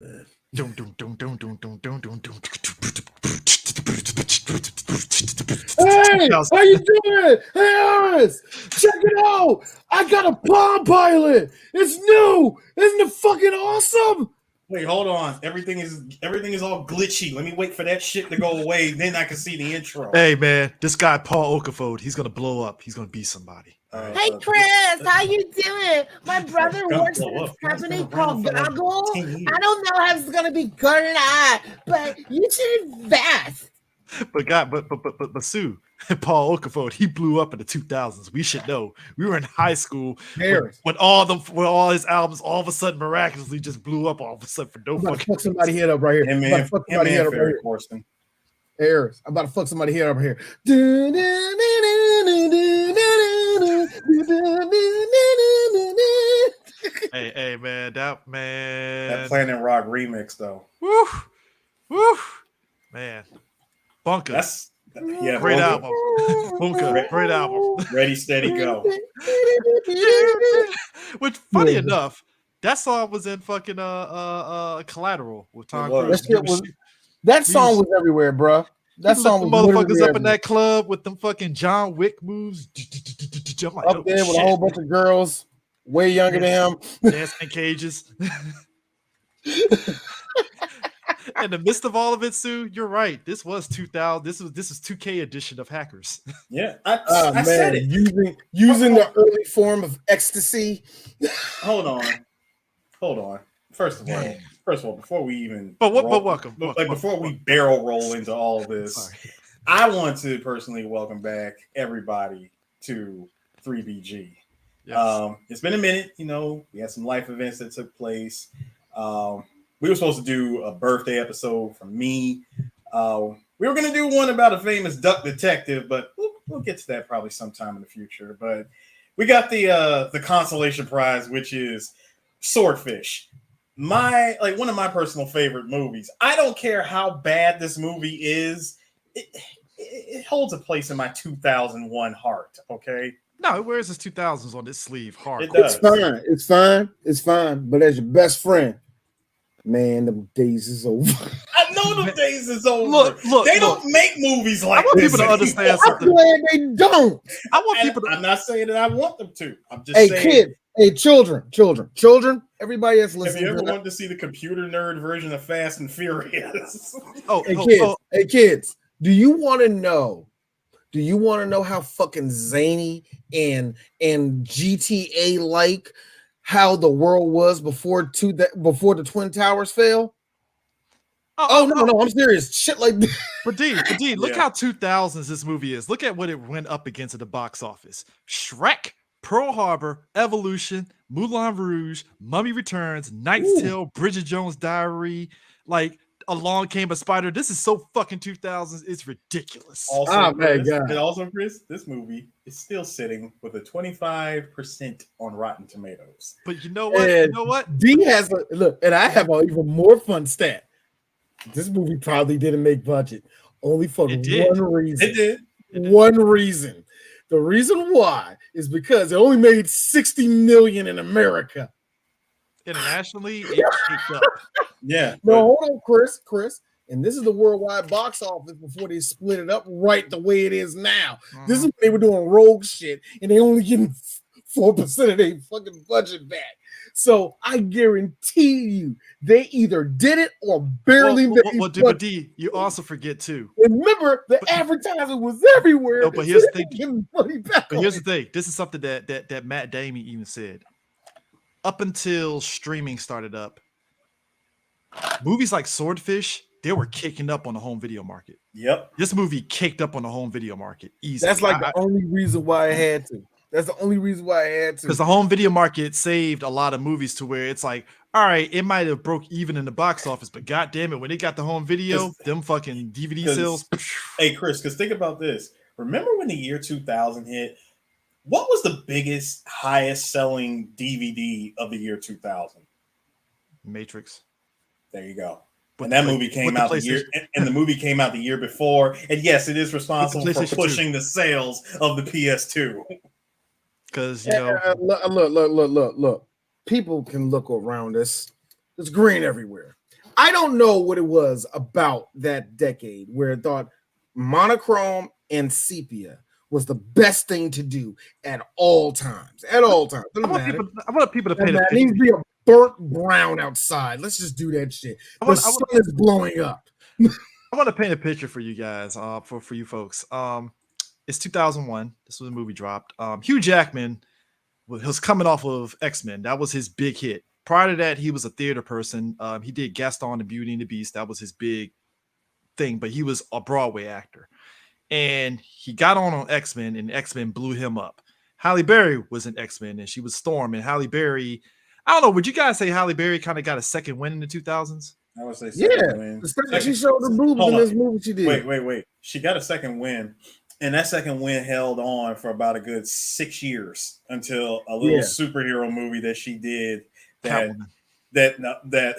Dun, dun, dun, dun, dun, dun, dun, dun, dun. Hey, how you doing? Hey, Iris, check it out. I got a Palm Pilot. It's new. Isn't it fucking awesome? Wait, hold on. Everything is all glitchy. Let me wait for that shit to go away. Then I can see the intro. Hey man, this guy Paul Okafor, he's gonna blow up. He's gonna be somebody. Hey Chris, how you doing? My brother works in this company called Goggle. I don't know how it's gonna be good or not, but you should invest. But Sue, Paul Okafor, he blew up in the 2000s. We should know. We were in high school when all his albums all of a sudden miraculously just blew up all of a sudden for no fucking. Fuck somebody head up right here. Hey, man, fuck somebody head up right here. Harris, I'm about to fuck somebody head up here. Hey man, that Planet Rock remix though. Woo, man. Bunker. Great album. Bunker, great album. Ready, steady, go. Which, funny enough, that song was in fucking Collateral with Tom Cruise. That song was everywhere, bro. That song was motherfuckers up in that club with them fucking John Wick moves. I'm like, up there with a whole bunch of girls way younger than him. Dancing in cages. In the midst of all of it, Sue, you're right. This was 2000. This is 2K edition of Hackers. Yeah, I said it. Using the early form of ecstasy. Hold on. First of all, before we even before we barrel roll into all this, I want to personally welcome back everybody to 3BG. Yes. It's been a minute. You know, we had some life events that took place. We were supposed to do a birthday episode from me. We were going to do one about a famous duck detective, but we'll get to that probably sometime in the future. But we got the consolation prize, which is Swordfish. One of my personal favorite movies. I don't care how bad this movie is. It holds a place in my 2001 heart. Okay. No, it wears his 2000s on its sleeve hard. It does. It's fine. But as your best friend, man, them days is over. I know them days is over. Look, they don't make movies like this. I want people to understand something. I'm glad they don't. I'm not saying that I want them to. I'm just saying. Kids. Hey, children. Everybody that's listening. Have you ever wanted to see the computer nerd version of Fast and Furious? Hey, kids. Do you want to know? Do you want to know how fucking zany and GTA like how the world was before the Twin Towers fell? No, I'm serious. Shit like that. But D, look how 2000s this movie is. Look at what it went up against at the box office. Shrek, Pearl Harbor, Evolution, Moulin Rouge, Mummy Returns, Knight's Tale, Bridget Jones' Diary, like Along Came a Spider. This is so fucking 2000s. It's ridiculous. Also, Chris, this movie is still sitting with a 25% on Rotten Tomatoes. But you know what? D has and I have an even more fun stat. This movie probably didn't make budget. Only for one reason. It did. One reason. The reason why is because it only made 60 million in America. Internationally, it picked up. Yeah. No, hold on, Chris. And this is the worldwide box office before they split it up right the way it is now. Mm-hmm. This is when they were doing rogue shit and they only getting 4% of their fucking budget back. So I guarantee you, they either did it or barely made it. But D, you also forget too. Remember, the advertising was everywhere. No, but here's the thing. Here's the thing. This is something that Matt Damon even said. Up until streaming started up, movies like Swordfish, they were kicking up on the home video market. Yep. This movie kicked up on the home video market easily. That's like the only reason why I had to. Because the home video market saved a lot of movies to where it's like, all right, it might have broke even in the box office, but god damn it, when they got the home video, them fucking DVD sales. Hey, Chris, because think about this. Remember when the year 2000 hit? What was the biggest, highest selling DVD of the year 2000? Matrix. There you go. And that movie came out the year, and the movie came out the year before. And yes, it is responsible for pushing the sales of the PS2. Because look, people can look around us. There's green everywhere. I don't know what it was about that decade where it thought monochrome and sepia was the best thing to do at all times. At all times. I want people to paint a picture. It needs to be a burnt brown outside. Let's just do that shit. The sun is blowing up. I want to paint a picture for you guys, for you folks. It's 2001. This was a movie dropped. Hugh Jackman was coming off of X-Men. That was his big hit. Prior to that, he was a theater person. He did Gaston and Beauty and the Beast. That was his big thing, but he was a Broadway actor. And he got on X-Men, and X-Men blew him up. Halle Berry was in X-Men, and she was Storm. And Halle Berry, I don't know, would you guys say Halle Berry kind of got a second win in the 2000s? I would say second win. She showed the boobs in this movie she did. Wait. She got a second win. And that second win held on for about a good 6 years until a little superhero movie that she did that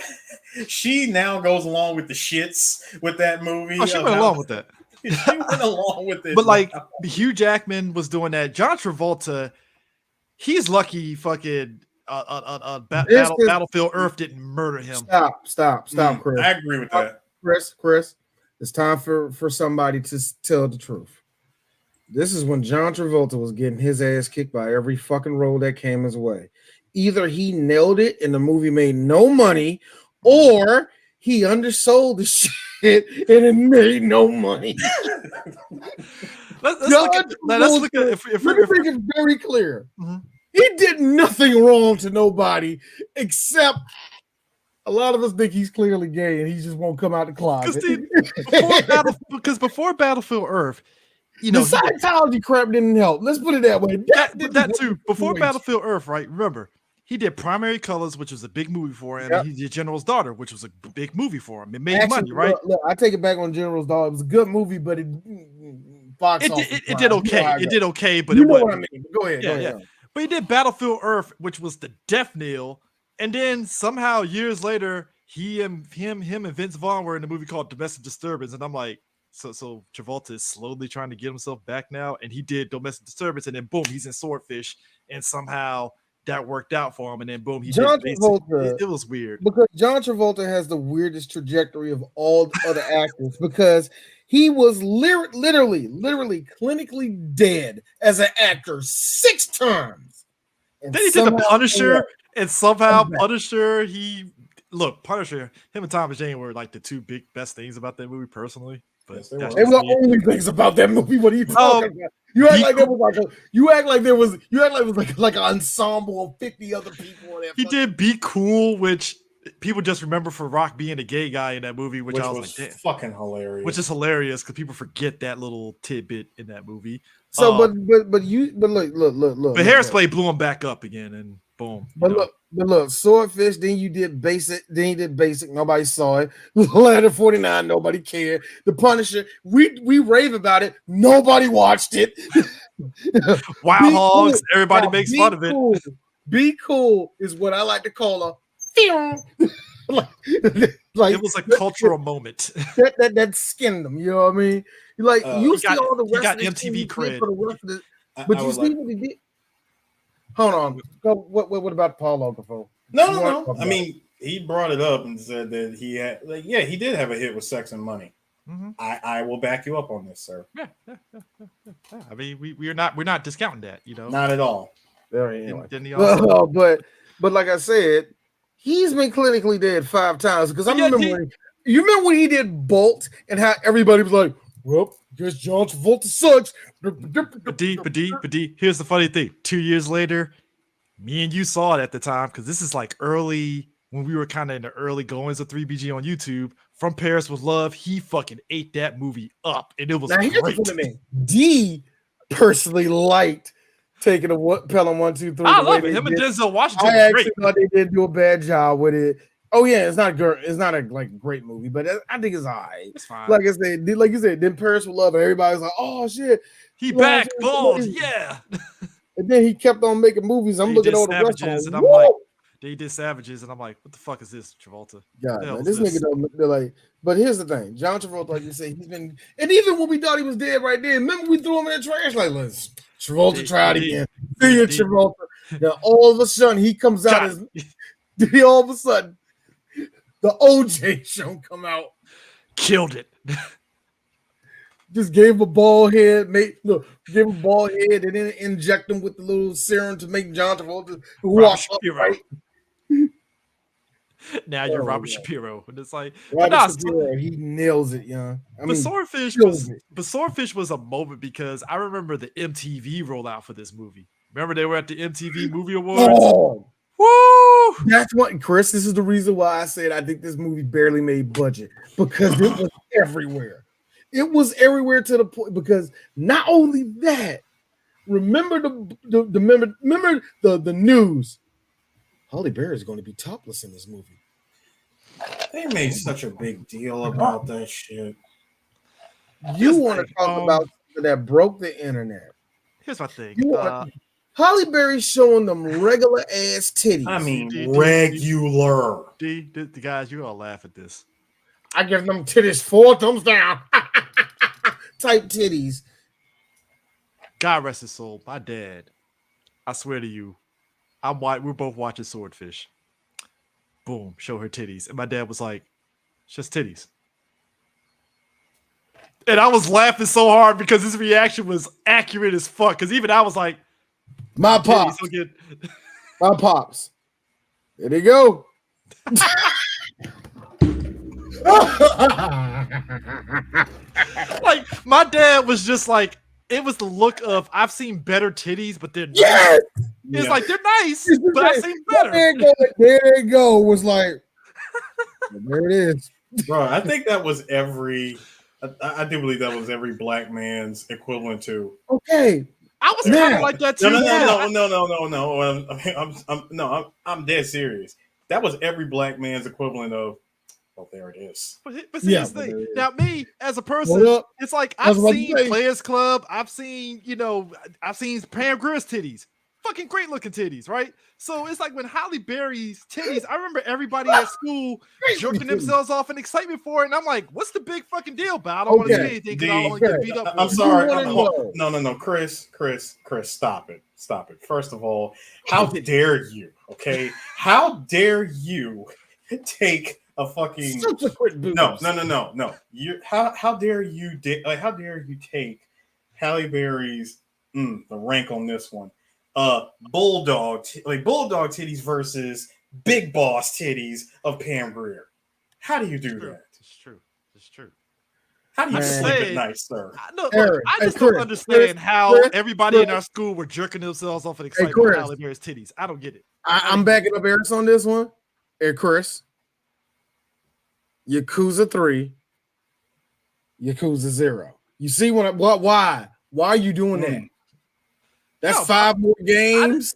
she now goes along with the shits with that movie. Oh, she went along with that. She went along with it. But like Hugh Jackman was doing that. John Travolta, he's lucky fucking Battlefield Earth didn't murder him. Stop, Chris. I agree with that. Chris, it's time for somebody to tell the truth. This is when John Travolta was getting his ass kicked by every fucking role that came his way. Either he nailed it and the movie made no money, or he undersold the shit and it made no money. let's look at if make it very clear. Mm-hmm. He did nothing wrong to nobody except a lot of us think he's clearly gay and he just won't come out the closet. Because before Battlefield Earth, you know, the Scientology crap didn't help. Let's put it that way. That too. Before Battlefield Earth, right? Remember, he did Primary Colors, which was a big movie for him. Yep. And he did General's Daughter, which was a big movie for him. It made money, right? Look, I take it back on General's Daughter. It was a good movie, but it did okay. It did okay, but you know what I mean. Go ahead. Yeah. But he did Battlefield Earth, which was the death knell, and then somehow years later, him and Vince Vaughn were in a movie called Domestic Disturbance, and I'm like, so Travolta is slowly trying to get himself back now, and he did Domestic Disturbance, and then boom, he's in Swordfish, and somehow that worked out for him, and then boom, it was weird. Because John Travolta has the weirdest trajectory of all the other actors, because he was literally clinically dead as an actor 6 times. And then he did the Punisher, and somehow Punisher, Punisher, him and Thomas Jane were like the two best things about that movie personally. But they were the only things about that movie. What are you talking about? You act like it was like an ensemble of 50 other people. He did Be Cool, which people just remember for Rock being a gay guy in that movie, which I was like, fucking hilarious. Which is hilarious because people forget that little tidbit in that movie. So, look. But Hairspray blew him back up again, and boom. Look, Swordfish. Then you did Basic. Nobody saw it. Ladder 49. Nobody cared. The Punisher. We rave about it. Nobody watched it. Wild Hogs. Everybody makes fun of it. Be Cool is what I like to call a like it was a cultural moment that skinned them. You know what I mean? Like you see all the rest got of MTV cred, but you see what he did. Hold on. What about Paul Okafor? No. I mean, he brought it up and said that he had, he did have a hit with Sex and Money. Mm-hmm. I will back you up on this, sir. Yeah. I mean, we're not discounting that, you know. Not at all. Anyway. But like I said, he's been clinically dead 5 times because you remember when he did Bolt and how everybody was like, well, guess John Travolta sucks. But D, here's the funny thing. 2 years later, me and you saw it at the time because this is like early when we were kind of in the early goings of 3BG on YouTube. From Paris with Love, he fucking ate that movie up, and it was great. D personally liked taking a Pelham 1, 2, 3. I love it. Him and Denzel Washington. I actually thought they did do a bad job with it. Oh yeah, it's not a great movie, but I think it's alright. It's fine. Like you said, then Paris with Love, and everybody's like, "Oh shit, he back, balls, yeah." And then he kept on making movies. I'm looking at all the rest of them, and I'm like, they did Savages, and I'm like, "What the fuck is this, Travolta?" God, man, this nigga don't look like. But here's the thing, John Travolta, like you say, he's been, and even when we thought he was dead right there, remember we threw him in the trash like, "Let's Travolta tried again." See you, Travolta. Now all of a sudden he comes out as all of a sudden. the OJ show come out. Killed it. Just gave him a bald head, give him a bald head, and then inject him with the little serum to make John Travolta walk upright. Now you're Robert Shapiro, and it's like Shapiro, he nails it, young. Swordfish was a moment because I remember the MTV rollout for this movie. Remember they were at the MTV Movie Awards. Oh, woo! That's what, Chris. This is the reason why I said I think this movie barely made budget because it was everywhere. It was everywhere to the point because not only that, remember the news. Halle Berry is going to be topless in this movie. They made such a big deal about that shit. You want to talk about something that broke the internet? Here's my thing. Halle Berry showing them regular ass titties. I mean, regular. The guys, you're gonna laugh at this. I give them titties 4 thumbs down. Type titties. God rest his soul. My dad. I swear to you, we're both watching Swordfish. Boom, show her titties. And my dad was like, it's just titties. And I was laughing so hard because his reaction was accurate as fuck. Because even I was like, my pops. My pops. There they go. Like, my dad was just like, it was the look of, I've seen better titties, but they're nice. Yes! It's like, they're nice, but I've seen better. There they go. Was like, there it is. Bro, I think that was I do believe that was every black man's equivalent to. Okay. I was kind of like that too. No. I'm dead serious. That was every black man's equivalent of. Oh, there it is. But see, this thing. Now, me as a person, it's like I've seen Players Club. I've seen Pam Grier's titties. Fucking great looking titties, right? So it's like when Halle Berry's titties, I remember everybody at school jerking themselves off in excitement for it. And I'm like, what's the big fucking deal about? I don't want to say anything because I don't want to get beat up. I'm sorry. No. Chris, stop it. First of all, how dare you? Okay. How dare you take a fucking no. How dare you take Halle Berry's the rank on this one? Bulldog titties versus big boss titties of Pam Grier. How do you do that? It's true. How do you sleep at night, sir? I just don't understand how everybody in our school were jerking themselves off in excitement for Halle Berry's titties. I don't get it. I'm backing up Eric on this one. Hey, Chris. Yakuza 3, Yakuza 0. You see why? Why are you doing that? That's 5 more games.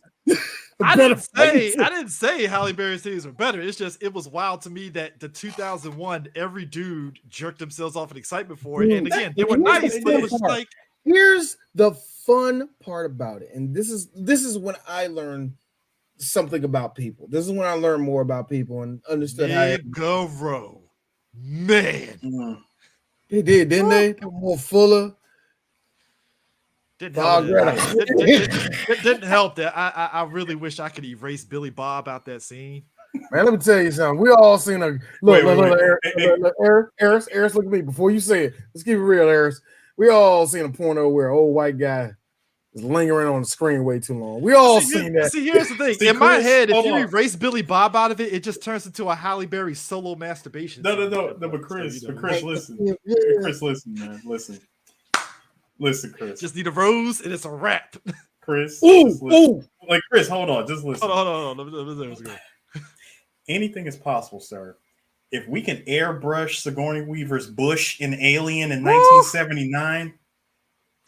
I didn't say Halle Berry's titties were better. It's just it was wild to me that the 2001 every dude jerked themselves off in excitement for it. And again, they were nice, but it was like here's the fun part about it. And this is when I learned something about people. This is when I learned more about people and understood how man. They did, didn't they? They were more fuller. Didn't help that I really wish I could erase Billy Bob out that scene. Man, let me tell you something. We all seen a look. Eris, look at me before you say it. Let's keep it real, Eris. We all seen a porno where an old white guy is lingering on the screen way too long. We all seen that. See, here's the thing. In my head, if you erase Billy Bob out of it, it just turns into a Halle Berry solo masturbation. No. But Chris, listen. Chris, listen, man. Listen, Chris. Just need a rose and it's a wrap. Chris. Ooh. Like, Chris, hold on. Just listen. Hold on. Anything is possible, sir. If we can airbrush Sigourney Weaver's bush in Alien in 1979,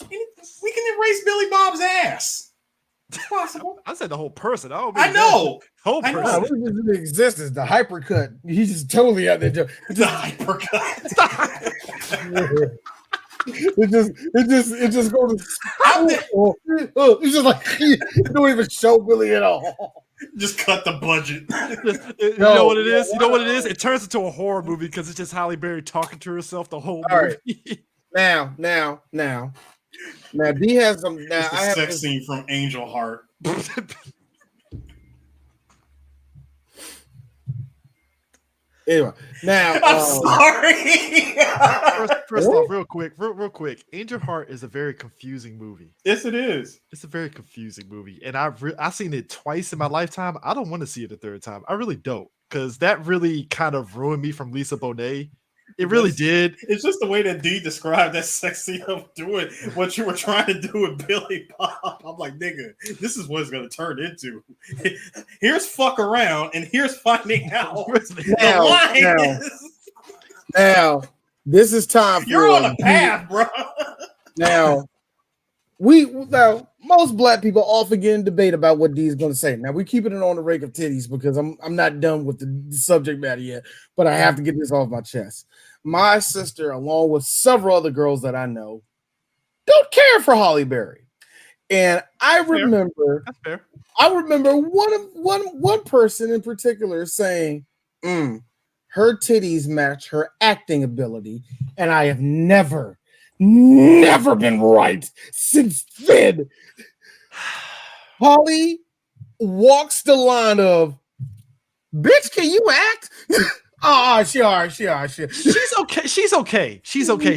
we can erase Billy Bob's ass. It's possible. I said the whole person. I know. Whole person. The existence, the hypercut. He's just totally out there. The hypercut. It just goes. It's just like you don't even show Billy at all. Just cut the budget. You know what it is? You know what it is? It turns into a horror movie because it's just Halle Berry talking to herself the whole movie. Right. Now, D has some. Now I have sex scene from Angel Heart. Anyway, now I'm sorry. First off, real quick, Angel Heart is a very confusing movie. Yes, it is. It's a very confusing movie, and I've seen it twice in my lifetime. I don't want to see it a third time. I really don't, because that really kind of ruined me from Lisa Bonet. It really did. It's just the way that D described that sex scene of doing what you were trying to do with Billy Bob. I'm like, nigga, this is what it's going to turn into. Here's fuck around, and here's finding out. Now, this is time for you're on a path, bro. Now, most black people often get in debate about what D is going to say. Now, we're keeping it on the rake of titties because I'm not done with the subject matter yet, but I have to get this off my chest. My sister, along with several other girls that I know, don't care for Halle Berry. And I remember one person in particular saying, her titties match her acting ability, and I have never been right since then. Holly walks the line of, bitch, can you act? She She's okay. She's okay.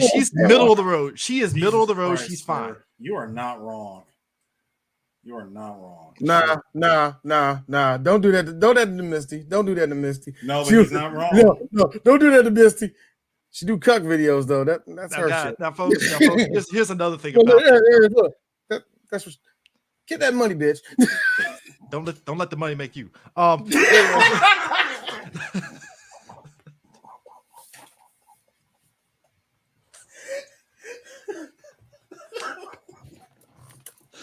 She's middle of the road. She is middle of the road. She's fine. You are not wrong. You are not wrong. Nah. Don't do that. Don't do that to Misty. Don't do that to Misty. No, but he's not wrong. No, don't do that to Misty. She do cuck videos though. That's her shit. Now, folks, here's another thing about look. That's what, get that money, bitch. Don't let the money make you.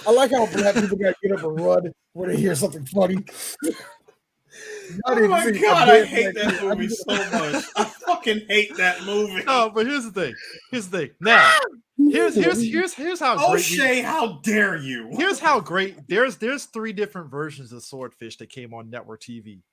I like how black people got to get up and run when they hear something funny. Oh my god, I hate that movie so much. I fucking hate that movie. No, but here's the thing. Now, here's how great. O'Shea, how dare you? Here's how great. There's 3 different versions of Swordfish that came on network TV.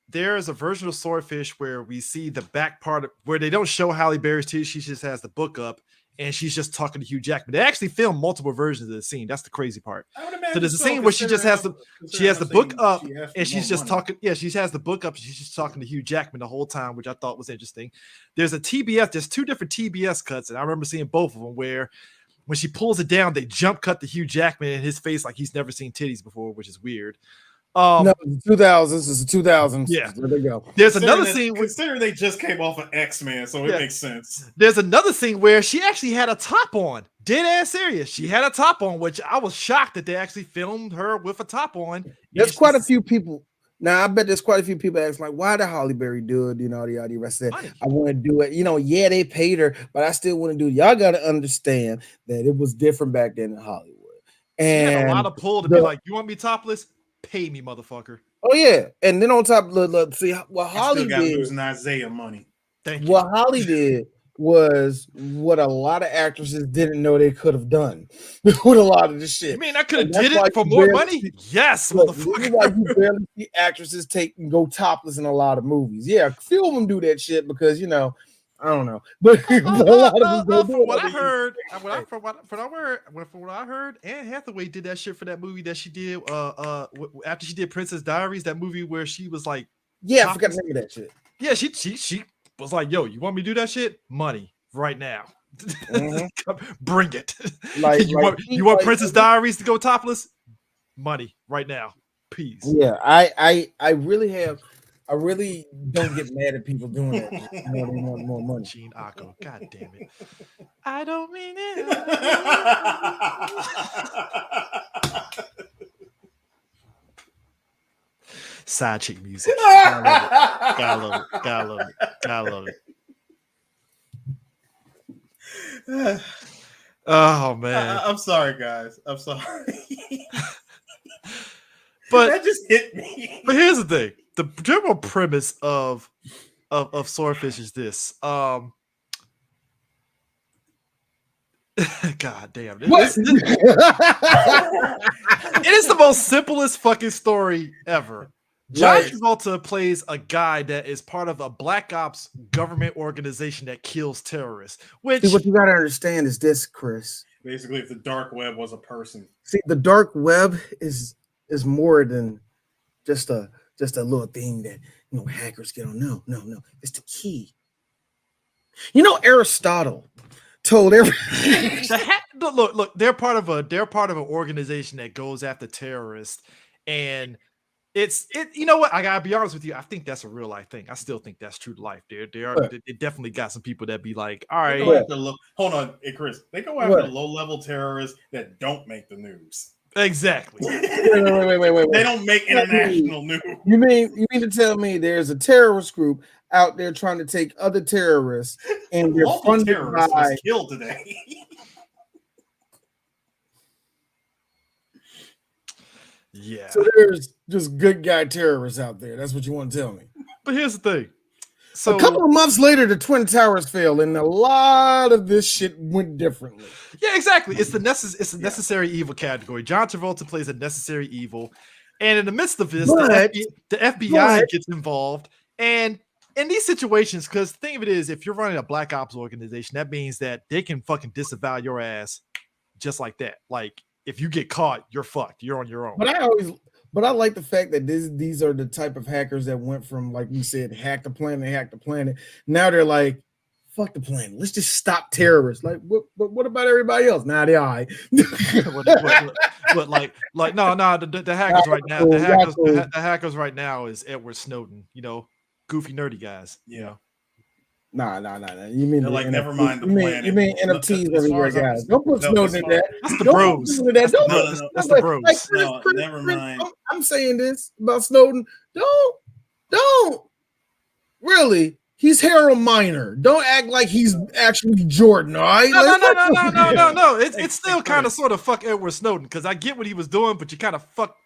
There's a version of Swordfish where we see the back part where they don't show Halle Berry's teeth. She just has the book up and she's just talking to Hugh Jackman. They actually filmed multiple versions of the scene. That's the crazy part. So there's a scene where she just has the book up and she's just talking. Yeah, she has the book up and she's just talking to Hugh Jackman the whole time, which I thought was interesting. There's 2 different TBS cuts, and I remember seeing both of them where when she pulls it down, they jump cut to Hugh Jackman in his face like he's never seen titties before, which is weird. No, the 2000s. This is 2000s. Yeah, there they go. There's another scene. Considering they just came off of X-Men, so it makes sense. There's another scene where she actually had a top on. Dead ass serious. She had a top on, which I was shocked that they actually filmed her with a top on. There's quite a few people. Now, I bet there's quite a few people asking, like, why did Halle Berry do it? You know, the rest of that. I want to do it. You know, yeah, they paid her, but I still want to do it. Y'all got to understand that it was different back then in Hollywood. And she had a lot of pull to be like, you want me topless? Pay me, motherfucker. Oh yeah, and then on top, look, see what Holly did. Losing Isaiah money. Thank you. What Holly did was what a lot of actresses didn't know they could have done with a lot of this shit. You mean I could have did it for more money? Yes, motherfucker. This is why you barely see actresses go topless in a lot of movies. Yeah, a few of them do that shit because I don't know, but a lot of them from what I heard, Anne Hathaway did that shit for that movie that she did. After she did Princess Diaries, that movie where she was like, I forgot the name of that shit. Yeah, she was like, yo, you want me to do that shit? Money right now. Bring it. Like you want Princess Diaries to go topless? Money right now. Peace. Yeah, I really don't get mad at people doing that. They want more money. Gene Acco. God damn it. I don't mean it. Side chick music. Gotta love it. Oh man. I'm sorry, guys. I'm sorry. But that just hit me. But here's the thing. The general premise of Swordfish is this. God damn. It is the most simplest fucking story ever. John Travolta plays a guy that is part of a black ops government organization that kills terrorists. Which what you gotta understand is this, Chris. Basically, if the dark web was a person. See, the dark web is more than just a just a little thing that hackers get on. No. It's the key. Aristotle told everybody. Look, they're part of an organization that goes after terrorists, and you know what? I gotta be honest with you. I think that's a real life thing. I still think that's true to life. They definitely got some people that be like, all right. Hold on, hey Chris. They go after low level terrorists that don't make the news. Exactly. Wait. They don't make international news. You mean to tell me there's a terrorist group out there trying to take other terrorists and they're funded terrorists by was killed today? Yeah. So there's just good guy terrorists out there. That's what you want to tell me. But here's the thing. So a couple of months later, the Twin Towers fell, and a lot of this shit went differently. Yeah, exactly. It's the necessary evil category. John Travolta plays a necessary evil, and in the midst of this, the FBI gets involved. And in these situations, because the thing of it is, if you're running a black ops organization, that means that they can fucking disavow your ass just like that. Like, if you get caught, you're fucked. You're on your own. But I like the fact that these are the type of hackers that went from, like we said, hack the planet. Now they're like, fuck the planet. Let's just stop terrorists. Like, what about everybody else? Nah, they all right. But the hackers right now. The hackers right now is Edward Snowden. Goofy nerdy guys. Yeah. Nah. You mean they're like, never mind the planet. You mean NFTs everywhere, guys? Don't put Snowden in that. That's the bros. That's the bros. Like, Chris, never mind. I'm saying this about Snowden. Don't. Really, he's Harold Miner. Don't act like he's actually Jordan. All right? No. It's still kind of sort of fuck Edward Snowden, because I get what he was doing, but you kind of fuck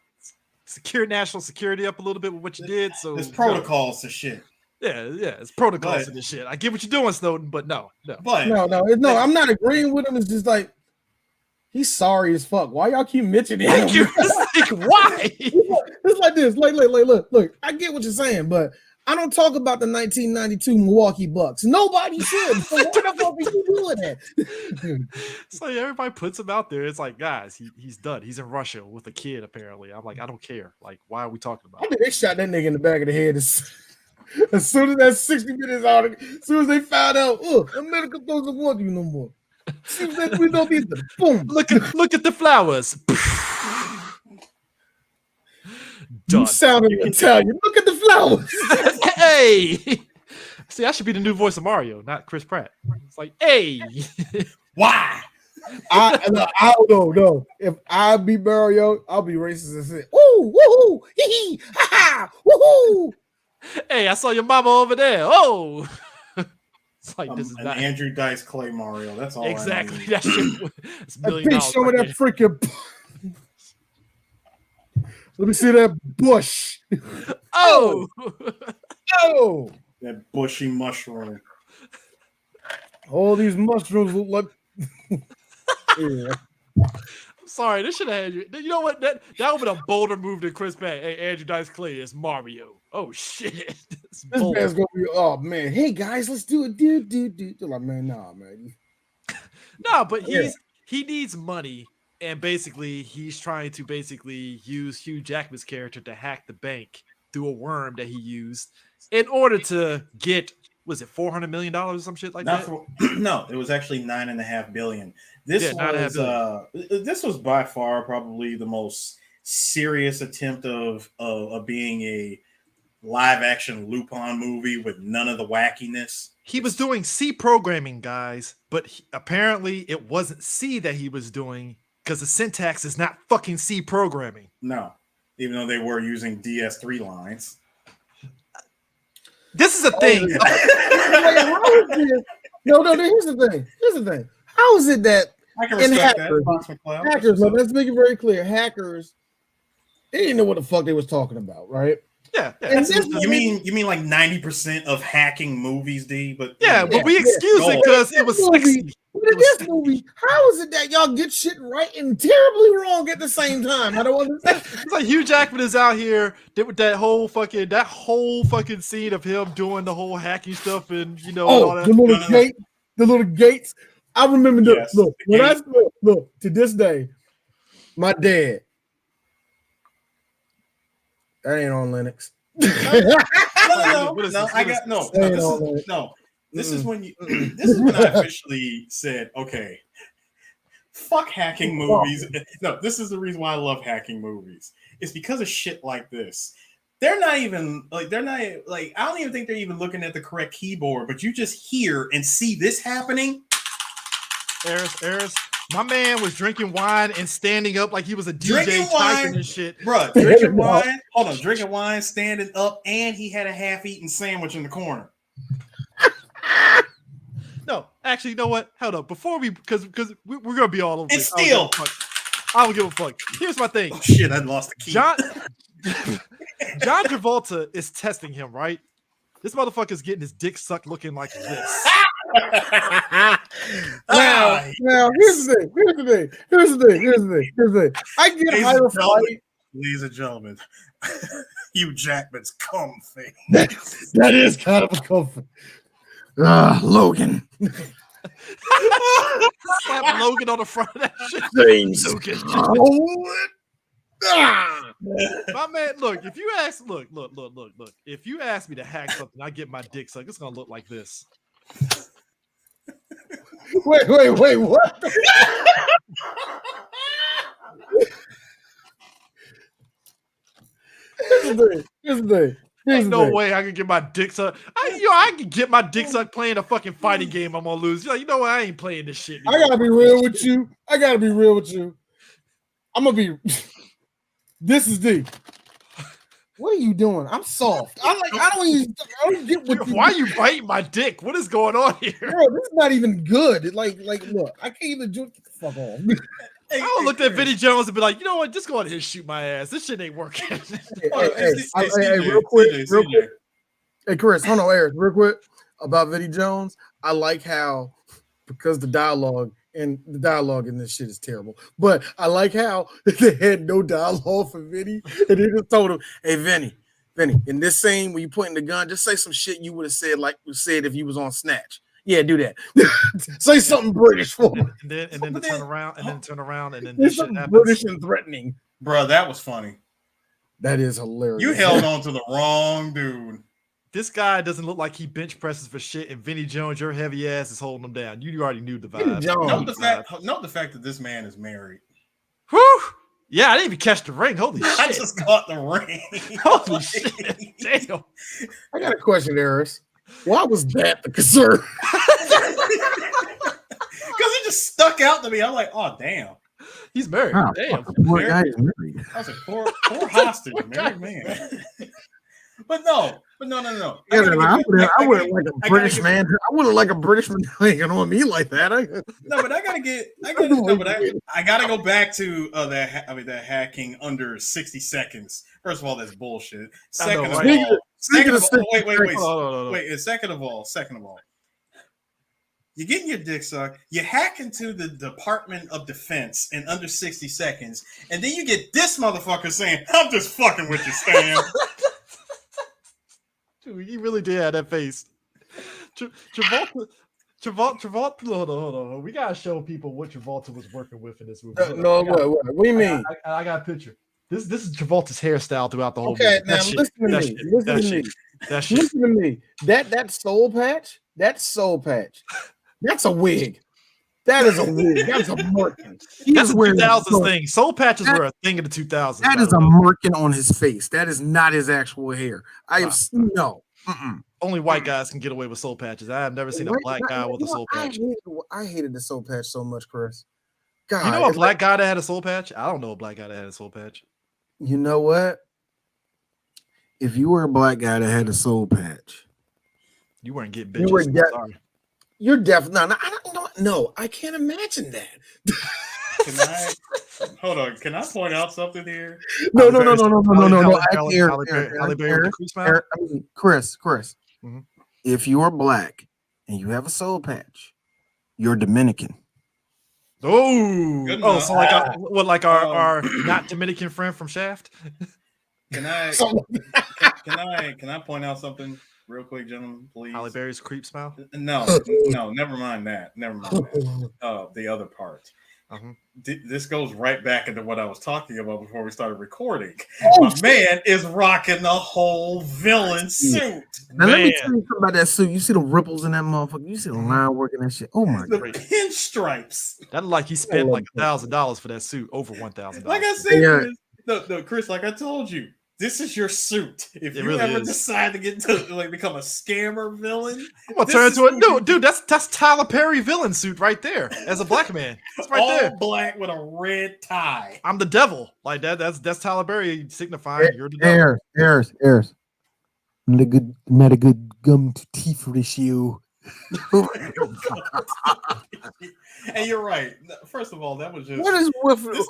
national security up a little bit with what you did. So there's protocols to shit. Yeah, it's protocols and this shit. I get what you're doing, Snowden, but no. I'm not agreeing with him. It's just like, he's sorry as fuck. Why y'all keep mentioning him? Why? It's like this. Look. I get what you're saying, but I don't talk about the 1992 Milwaukee Bucks. Nobody should. So why the fuck are you doing that? It's like everybody puts him out there. It's like, guys, he's done. He's in Russia with a kid, apparently. I'm like, I don't care. Like, why are we talking about it? They shot that nigga in the back of the head as soon as that 60 minutes out, as soon as they found out, America doesn't want you no more. We don't need them. Boom. Look at the flowers. You sounded Italian. Look at the flowers. Hey. See, I should be the new voice of Mario, not Chris Pratt. It's like, hey. Why? I don't know. If I be Mario, I'll be racist and say, ooh, woohoo, hee hee, ha ha, woohoo. Hey, I saw your mama over there. Oh. It's like, this is an not Andrew Dice Clay Mario. That's all. Exactly. That shit. It's $1 million. Bitch, show me that freaking. Let me see that bush. Oh. That bushy mushroom. All these mushrooms look like. Yeah. I'm sorry, this should have had you. You know what? That would have been a bolder move than Chris Pratt. Hey, Andrew Dice Clay is Mario. Oh shit. This man's gonna be, oh man, hey guys, let's do it. Dude. Like, man, nah, man. No, but he needs money, and basically he's trying to use Hugh Jackman's character to hack the bank through a worm that he used in order to get, was it $400 million or some shit like that? No, it was actually $9.5 billion. This was by far probably the most serious attempt of being a live action Lupin movie with none of the wackiness. He was doing C programming, guys, but apparently it wasn't C that he was doing, because the syntax is not fucking C programming. No, even though they were using DS3 lines. This is a thing. No, here's the thing. How is it that in hackers, let's make it very clear, hackers, they didn't know what the fuck they was talking about, right? Yeah. You mean like 90% of hacking movies, D? But but we excuse it because it was sexy. But in this movie, how is it that y'all get shit right and terribly wrong at the same time? I don't understand. It's like Hugh Jackman is out here with that whole fucking scene of him doing the whole hacking stuff, and all that. The little gates. I remember look to this day, my dad. That ain't on Linux. No. This is when I officially said, okay, fuck hacking movies. No, this is the reason why I love hacking movies. It's because of shit like this. I don't even think they're even looking at the correct keyboard, but you just hear and see this happening. Eris, my man was drinking wine and standing up like he was a DJ typing and shit. Bro, drinking wine. Hold on, drinking wine, standing up, and he had a half-eaten sandwich in the corner. No, actually, you know what? Hold up. Before because we're gonna be all over this. Still, I don't give a fuck. Here's my thing. Oh shit, I lost the key. John Travolta is testing him, right? This motherfucker's getting his dick sucked looking like this. Now, here's the thing. I get higher fight. Ladies and gentlemen, Hugh Jackman's cum thing. That is kind of a comfort. Logan. Slap Logan on the front of that shit. Logan. My man, look, if you ask, look. If you ask me to hack something, I get my dick sucked. It's gonna look like this. Wait, what? Here's the thing. Ain't no way I can get my dick sucked. I can get my dick sucked playing a fucking fighting game. I'm gonna lose. You know what? I ain't playing this shit anymore. I gotta be real with you. I'm gonna be. This is the. What are you doing? I'm soft. I don't get what. Why are you biting my dick? What is going on here? Bro, this is not even good. Like, look, I can't even do it. Get the fuck off. I would look at Vinnie Jones and be like, you know what? Just go ahead and shoot my ass. This shit ain't working. Real quick. Hey, Chris, hold on, Eric, real quick about Vinnie Jones. I like how, because the dialogue in this shit is terrible, but I like how they had no dialogue for Vinnie, and they just told him, "Hey, Vinnie, in this scene when you pointing the gun, just say some shit you would have said like you said if you was on Snatch." Yeah, do that. Say something British for me. And then turn around, and then this shit happens. British and threatening. Bro, that was funny. That is hilarious. You held on to the wrong dude. This guy doesn't look like he bench presses for shit, and Vinnie Jones, your heavy ass is holding him down. You already knew the vibe. Note the fact that this man is married. Whew! Yeah, I didn't even catch the ring. Holy shit. I just caught the ring. Holy shit. Damn. I got a question, Eris. Why was that the concern? Because it just stuck out to me. I'm like, oh, damn. He's married. Oh, damn. Poor guy is married. I was like, poor hostage, married man. But no. I wouldn't like a British man. I wouldn't like a British man hanging on me like that. I gotta go back to that hacking under 60 seconds. First of all, that's bullshit. Second of all, you're getting your dick sucked. You hack into the Department of Defense in under 60 seconds, and then you get this motherfucker saying, "I'm just fucking with you, Stan." Dude, he really did have that face. Travolta. Hold on. We gotta show people what Travolta was working with in this movie. What do you mean? I got a picture. This is Travolta's hairstyle throughout the whole movie. Okay, now listen to me. That soul patch. That's a wig. That is a wig. That's a merkin. That's a 2000s thing. Soul patches were a thing in the 2000s. That is a merkin on his face. That is not his actual hair. No. Only white guys can get away with soul patches. I have never seen a black guy with a soul patch. I hated the soul patch so much, Chris. God, you know a black guy that had a soul patch? I don't know a black guy that had a soul patch. You know what? If you were a black guy that had a soul patch, you weren't getting bitches. You're definitely no. I can't imagine that. Hold on. Can I point out something here? No. Chris. Mm-hmm. If you're black and you have a soul patch, you're Dominican. So like our not Dominican friend from Shaft? Can I point out something real quick, gentlemen, please? Halle Berry's creep smile? No, never mind that. The other part. This goes right back into what I was talking about before we started recording. My man is rocking the whole villain suit. Now let me tell you something about that suit. You see the ripples in that motherfucker. You see the line work in that shit. Oh my god, the pinstripes. That like he spent like $1,000 for that suit, over $1,000. Like I said, no, Chris. Like I told you, this is your suit. If you really ever decide to get to become a scammer villain, I'm gonna turn into a dude. That's Tyler Perry villain suit right there as a black man. It's right all there, black with a red tie. I'm the devil, like that. That's Tyler Perry signifying you're the devil. Airs. Not a good gum to teeth ratio. And you're right. First of all, that was just what is with the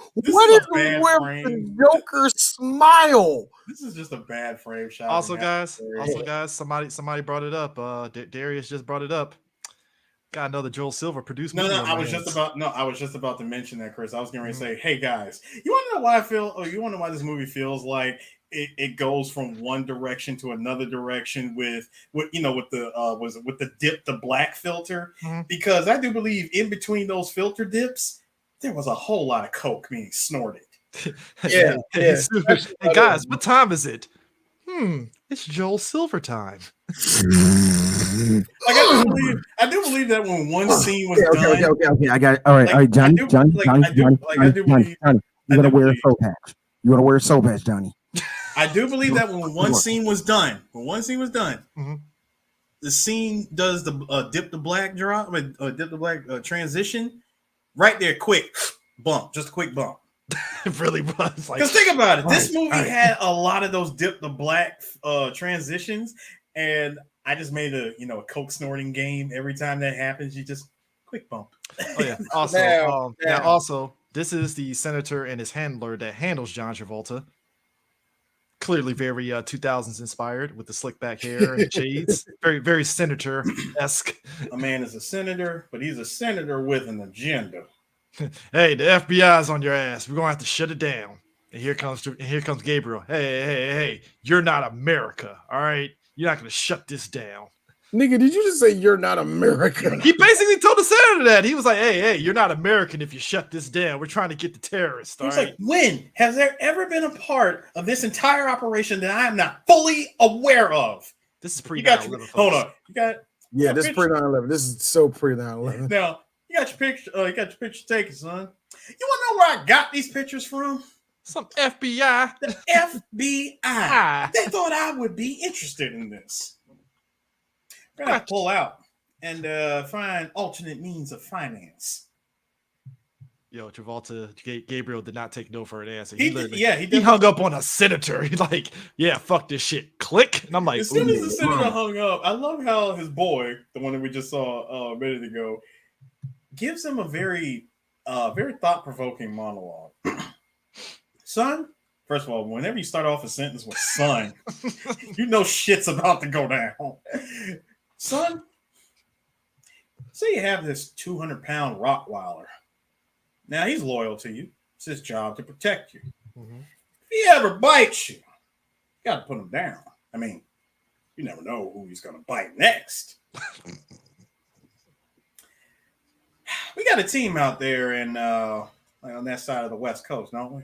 Joker smile? This is just a bad frame shot. Also, guys, somebody brought it up. Darius just brought it up. Got another Joel Silver produced. No, I was just about to mention that, Chris. I was going to say, hey guys, you want to know why I feel? Or you want to know why this movie feels like it goes from one direction to another direction with the dip the black filter? Because I do believe in between those filter dips, there was a whole lot of coke being snorted. Yeah. Hey guys, what time is it? It's Joel Silver time. I do believe that when one scene was done. Okay. I got it. All right, Johnny. You gotta wear a soap patch. You gotta wear a soap patch, Johnny. I do believe that when one scene was done, the scene does the dip the black drop, dip the black transition, right there, quick bump, just a quick bump. It really was. Because think about it, this movie had a lot of those dip the black transitions, and I just made a coke snorting game. Every time that happens, you just quick bump. Oh yeah. Also, also, this is the senator and his handler that handles John Travolta. Clearly very 2000s inspired with the slick back hair and shades. Very, very senator-esque. A man is a senator, but he's a senator with an agenda. Hey, the FBI's on your ass. We're gonna have to shut it down. And here comes Gabriel. Hey, you're not America. All right. You're not gonna shut this down. Nigga, did you just say you're not American? He basically told the senator that. He was like, hey, you're not American if you shut this down. We're trying to get the terrorists. He was like, when has there ever been a part of this entire operation that I am not fully aware of? This is pre-9/11. Hold on. This is pre-9/11. This is so pre-9/11. Now, you got your picture. You got your picture taken, son. You want to know where I got these pictures from? Some FBI. The FBI. They thought I would be interested in this. We're gonna pull out and find alternate means of finance. Yo, Travolta, Gabriel did not take no for an answer. He hung up on a senator. He's like, yeah, fuck this shit. Click. And I'm like, as soon as the senator hung up, I love how his boy, the one that we just saw a minute ago, gives him a very thought-provoking monologue. Son, first of all, whenever you start off a sentence with son, you know shit's about to go down. Son, say you have this 200-pound Rottweiler. Now, he's loyal to you. It's his job to protect you. If he ever bites you, you got to put him down. I mean, you never know who he's going to bite next. We got a team out there in on that side of the West Coast, don't we?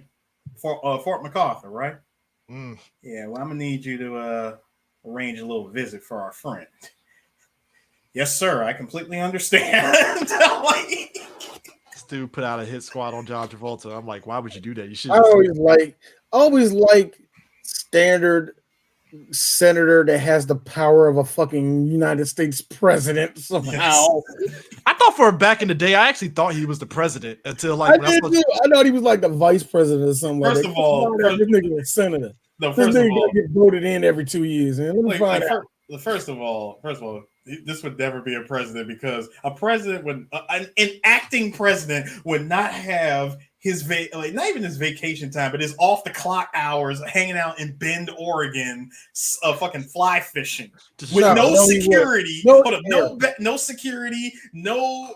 Fort MacArthur, right? Yeah, well, I'm going to need you to arrange a little visit for our friend. Yes, sir. I completely understand. This dude put out a hit squad on John Travolta. I'm like, why would you do that? You should. I always like standard senator that has the power of a fucking United States president somehow. Yes. I thought for back in the day, I actually thought he was the president until like I thought he was like the vice president or something. First like of all, this nigga is senator. No, this nigga gonna get voted in every 2 years. And let me find out. First of all, this would never be a president because a president would an acting president would not have his not even his vacation time, but his off the clock hours hanging out in Bend, Oregon, fucking fly fishing with no security. No security, no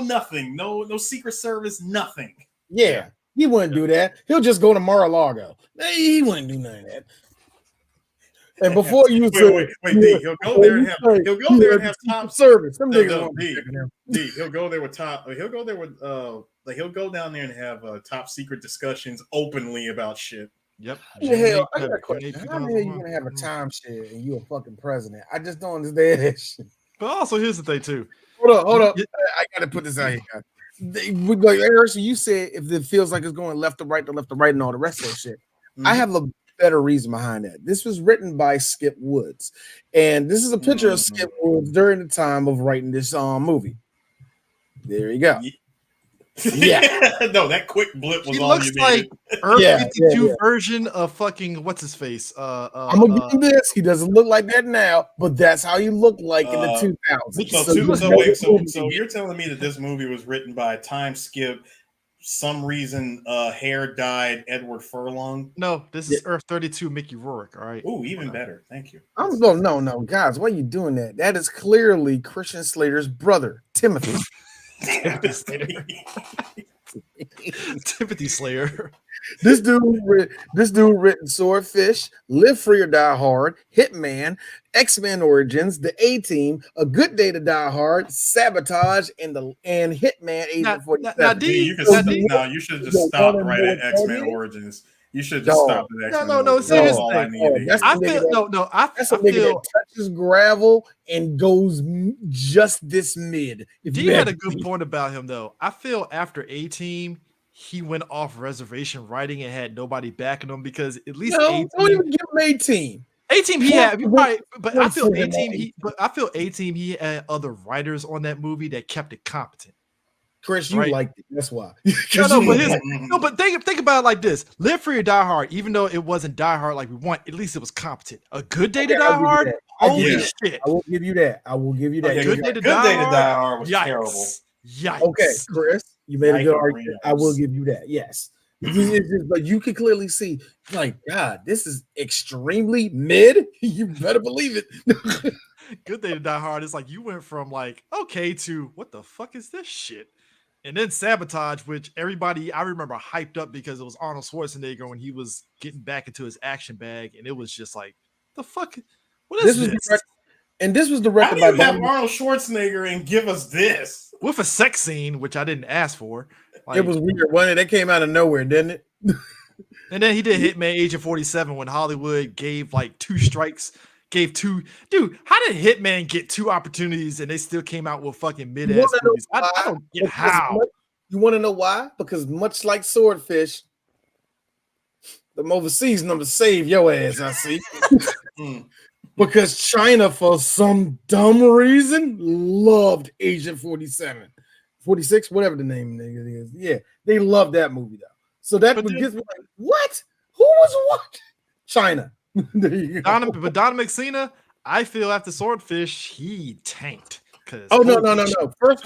nothing, no Secret Service, nothing. Yeah, he wouldn't do that. He'll just go to Mar-a-Lago. He wouldn't do none of that. And before you wait, D, he'll go there and have top service. Some niggas no, D, he'll go there with top. He'll go there with he'll go down there and have top secret discussions openly about shit. Yep. Hell, I got a question. How the hell you gonna have a timeshare and you a fucking president? I just don't understand that shit. But also, here's the thing too. Hold up. I gotta put this out here, guys. Like Harrison, you said if it feels like it's going left to right, and all the rest of that shit. I have a better reason behind that. This was written by Skip Woods, and this is a picture of Skip Woods during the time of writing this movie. There you go. Yeah. No, that quick blip was he all looks you like needed. Earth 52 version of fucking what's his face. I'm gonna give him this. He doesn't look like that now, but that's how he looked like in the 2000s. So you're telling me that this movie was written by a time skip, some reason hair dyed Edward Furlong? No, this is Earth 32 Mickey Rourke. All right. Oh, even better. Thank you. No, guys, why are you doing that? That is clearly Christian Slater's brother, Timothy. Timothy Slayer. This dude written Swordfish, Live Free or Die Hard, Hitman, X-Men Origins, The A-Team, A Good Day to Die Hard, Sabotage, and Hitman Agent 47. You should just stop right at X-Men Origins. You should just stop at X-Men. No. Seriously, I feel that touches gravel and goes just this mid. D had a good point about him though. I feel after A-Team, he went off reservation writing and had nobody backing him because at least don't even give him A-Team. A-Team he had, but I feel A-Team he had other writers on that movie that kept it competent. Chris, you liked it. That's why. But think about it like this: Live Free or Die Hard. Even though it wasn't Die Hard like we want, at least it was competent. A Good Day to Die Hard. Holy shit! I will give you that. A Good Day to Die Hard was terrible. Yikes! Okay, Chris, you made a good argument. I will give you that. Yes. But you can clearly see, like, God, this is extremely mid. You better believe it. Good Day to Die Hard is like you went from like okay to what the fuck is this shit? And then Sabotage, which everybody I remember hyped up because it was Arnold Schwarzenegger when he was getting back into his action bag, and it was just like, the fuck, what is this? And this was directed by Arnold Schwarzenegger and give us this with a sex scene, which I didn't ask for. It was weird, wasn't it? That came out of nowhere, didn't it? And then he did Hitman Agent 47 when Hollywood gave like 2 strikes. Dude, how did Hitman get 2 opportunities and they still came out with fucking mid-ass movies? I don't get how. You want to know why? Because much like Swordfish, the overseas number save your ass, I see. Because China, for some dumb reason, loved Agent 47. 46, whatever the name is. Yeah, they love that movie, though. So that gets me like, what? Who was what? China. Donna McSena, I feel after Swordfish, he tanked. No. First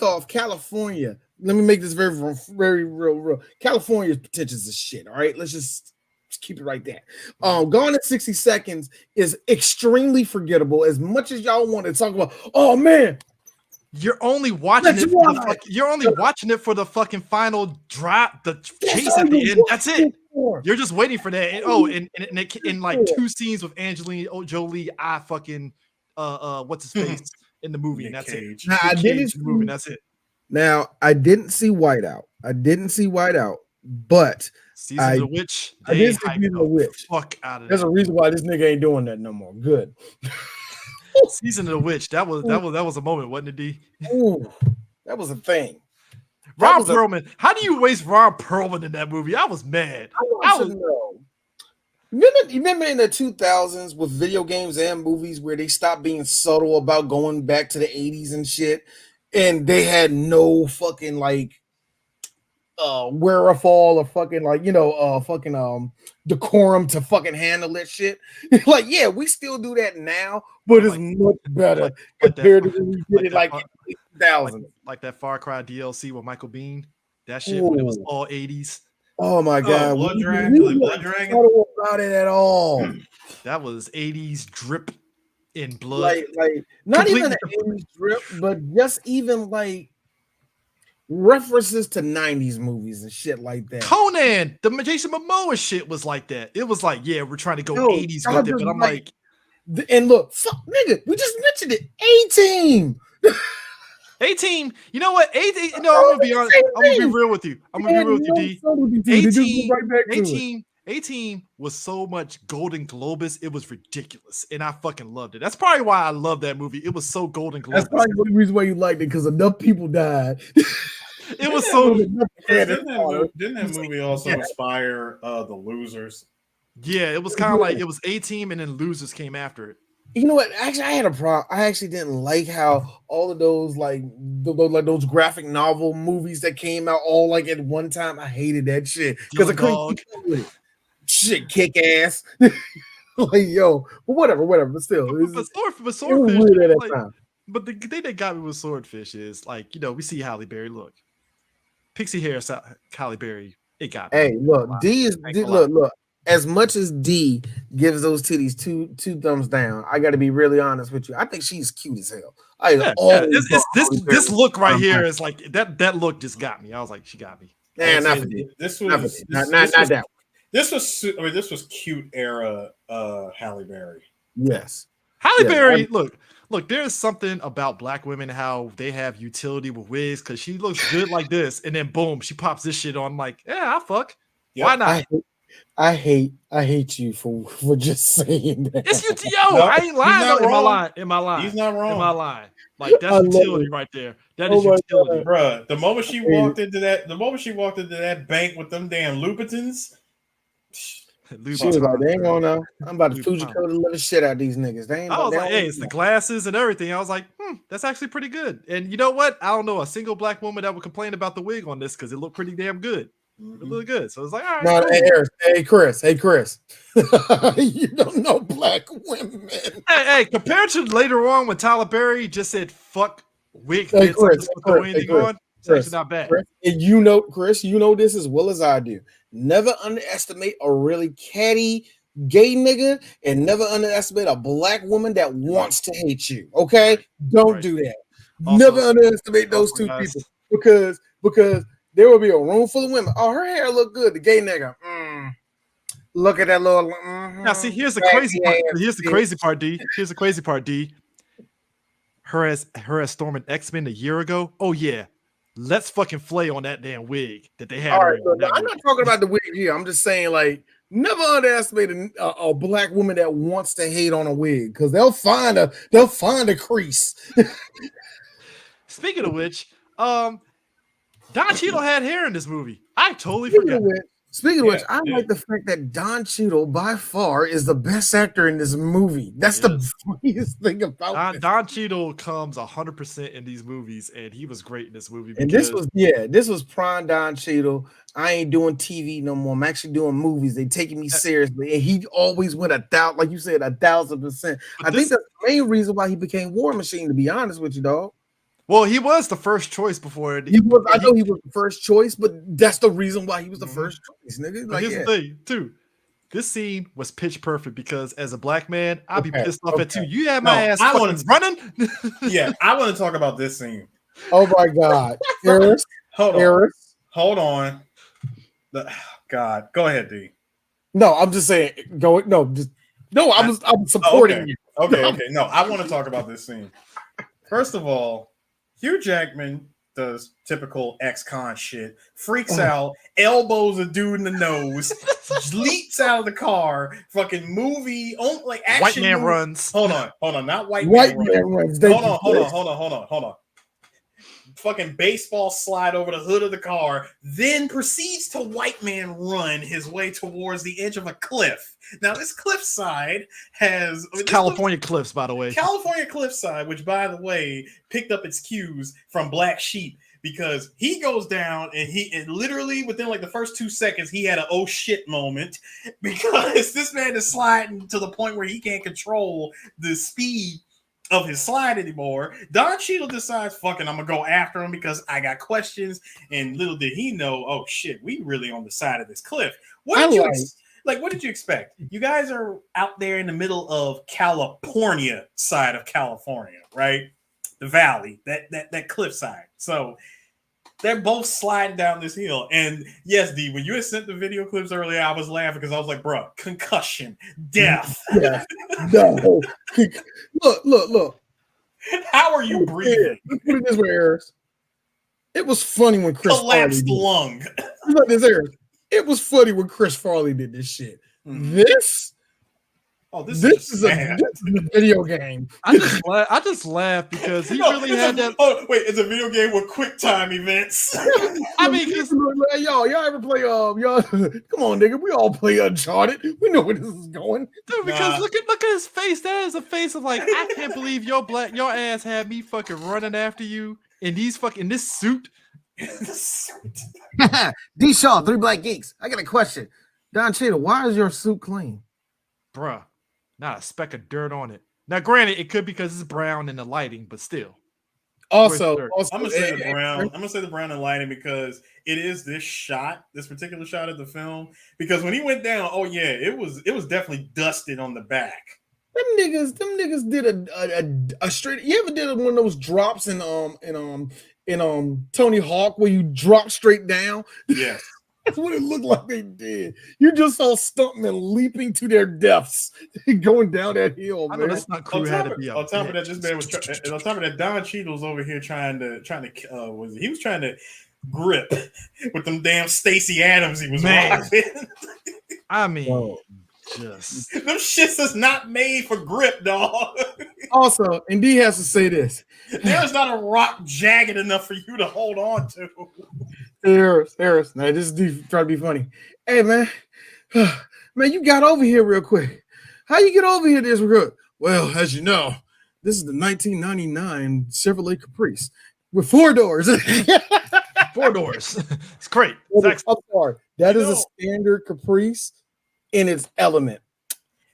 off, California. Let me make this very, very real. California's pretentious as shit. All right, let's just keep it right there. Gone in 60 Seconds is extremely forgettable. As much as y'all want to talk about, oh man, you're only watching it. You're only watching it for the fucking final drop, the chase at the end. That's it. You're just waiting for that. And, in like 2 scenes with Angelina Jolie, I fucking what's his face in the movie, and that's it. Now, that's it. Now I didn't see Whiteout. But Season of the Witch. I did see Season of the Witch. Fuck out of There's a reason why this nigga ain't doing that no more. Good. Season of the Witch. That was a moment, wasn't it, D? Ooh, that was a thing. Ron Perlman. How do you waste Ron Perlman in that movie? I was mad. Remember in the 2000s with video games and movies where they stopped being subtle about going back to the 80s and shit, and they had no fucking like wherewithal or fucking like decorum to fucking handle that shit. Like, yeah, we still do that now, but it's much better compared to when we did it like in 2000. Like that Far Cry DLC with Michael Bean. That shit when it was all 80s. Oh my god, Blood Dragon. About it at all. That was 80s drip in blood. Like not even an 80s drip, but just even like references to 90s movies and shit like that. Conan, the Jason Momoa shit was like that. It was like, yeah, we're trying to go 80s with it, but I'm like, and look, fuck, nigga, we just mentioned it. A-Team. A-Team, you know what? A-Team, no, I'm gonna be honest. I'm gonna be real with you. I'm gonna be real with you, D. A-Team was so much Golden Globus, it was ridiculous, and I fucking loved it. That's probably why I love that movie. It was so Golden Globus. That's probably the only reason why you liked it, because enough people died. It was so. Didn't that movie also inspire the Losers? Yeah, it was kind of like it was A-Team, and then Losers came after it. You know what? Actually, I had a problem. I actually didn't like how all of those like those graphic novel movies that came out all like at one time. I hated that shit because I couldn't keep with it. Shit, kick ass. Like yo, but whatever. But still, but Swordfish. But the thing that got me with Swordfish is like, you know, we see Halle Berry. Look, pixie hair, Halle Berry. It got me. Hey, look, look. As much as D gives those titties two thumbs down, I got to be really honest with you. I think she's cute as hell. This look right here is like that look just got me. I was like, she got me. Man, not that. This was cute era Halle Berry. Yes. Halle Berry, look, there's something about black women, how they have utility with wigs, because she looks good like this, and then boom, she pops this shit on. Like, yeah, I fuck. Yep. Why not? I hate you for just saying that. It's yo, I ain't lying. Am I lying? He's not wrong. Am I lying? Like that's utility right there. That is utility, bro. The moment she walked into that bank with them damn Louboutins, she was like, "They ain't gonna know. I'm about to Fuji coat the living shit out of these niggas." They ain't. I was like, "Hey, it's the glasses and everything." I was like, that's actually pretty good." And you know what? I don't know a single black woman that would complain about the wig on this because it looked pretty damn good. It looked good. So it's like, all right. No, cool. Hey, Chris. You don't know black women. Hey, compared to later on when Tyler Perry just said "fuck wig," Chris, it's actually not bad. Chris, and you know, Chris, you know this as well as I do. Never underestimate a really catty gay nigga, and never underestimate a black woman that wants to hate you. Okay, don't do that. Also, never underestimate those two people because there will be a room full of women. Oh, her hair look good. The gay nigga. Look at that little. Now, see, here's the crazy part. Here's the crazy part, D. Here's the crazy part, D. Her as storming X-Men a year ago. Oh yeah, let's fucking flay on that damn wig that they had. All right, look, I'm not talking about the wig here. I'm just saying, like, never underestimate a black woman that wants to hate on a wig, because they'll find a crease. Speaking of which, Don Cheadle had hair in this movie. I totally forgot. Speaking of which, I like the fact that Don Cheadle by far is the best actor in this movie. That's the funniest thing about Don Cheadle comes 100% in these movies, and he was great in this movie. And this was prime Don Cheadle. I ain't doing TV no more. I'm actually doing movies. They taking me seriously, and he always went like you said, 1,000%. I think that's the main reason why he became War Machine. To be honest with you, dog. Well, he was the first choice before. I know he was the first choice, but that's the reason why he was the first choice, nigga. Like, here's the thing, too. This scene was pitch perfect because as a black man, I'd be pissed off at you. You had my ass running. Yeah, I want to talk about this scene. Oh my God, Harris, hold on. God, go ahead, D. No, I'm just saying. I'm supporting you. Okay. No, I want to talk about this scene. First of all, Hugh Jackman does typical ex-con shit, freaks out, elbows a dude in the nose, leaps out of the car, fucking movie, like action. White man runs. Hold on, not white man runs. Hold on. Fucking baseball slide over the hood of the car, then proceeds to white man run his way towards the edge of a cliff. Now, this cliffside has California cliffs, by the way. California cliffside, which, by the way, picked up its cues from Black Sheep, because he goes down and literally within like the first 2 seconds, he had an oh shit moment, because this man is sliding to the point where he can't control the speed of his slide anymore. Don Cheadle decides, fucking, I'm gonna go after him because I got questions. And little did he know, oh shit, we really on the side of this cliff. What did you expect? You guys are out there in the middle of California side of California, right? The valley, that cliffside. So They're both sliding down this hill. And yes, D, when you had sent the video clips earlier, I was laughing because I was like, bro, concussion, death. Yeah. No. Look. How are you breathing? Let's put it this way, Harris. It was funny when Chris collapsed Farley lung. Look, this, Harris. It was funny when Chris Farley did this shit. This is a video game. I just laugh because he really had that. Oh wait, it's a video game with quick time events. I mean, y'all ever play? Y'all, come on, nigga. We all play Uncharted. We know where this is going. Dude, because look at his face. That is a face of like, I can't believe your ass had me fucking running after you in this suit. D Shaw, 3 Black Geeks. I got a question. Don Cheadle, why is your suit clean? Bruh. Not a speck of dirt on it. Now, granted, it could be because it's brown in the lighting, but still. Also, I'm gonna say the brown. I'm gonna say the brown and lighting because it is this particular shot of the film. Because when he went down, oh yeah, it was definitely dusted on the back. Them niggas did a straight. You ever did one of those drops in Tony Hawk where you drop straight down? Yes. That's what it looked like they did. You just saw stuntmen leaping to their deaths going down that hill, man. I know that's not crew had to be on top of that, this man was on top of that. Don Cheadle's over here trying to he was trying to grip with them damn Stacey Adams he was rocking. I mean, just them shits is not made for grip, dog. Also, and D has to say this: there's not a rock jagged enough for you to hold on to. Harris. Now this is trying to be funny. Hey man, you got over here real quick. How you get over here this real? Well, as you know, this is the 1999 Chevrolet Caprice with 4 doors. 4 doors. It's great. I'm sorry. That is a standard Caprice in its element.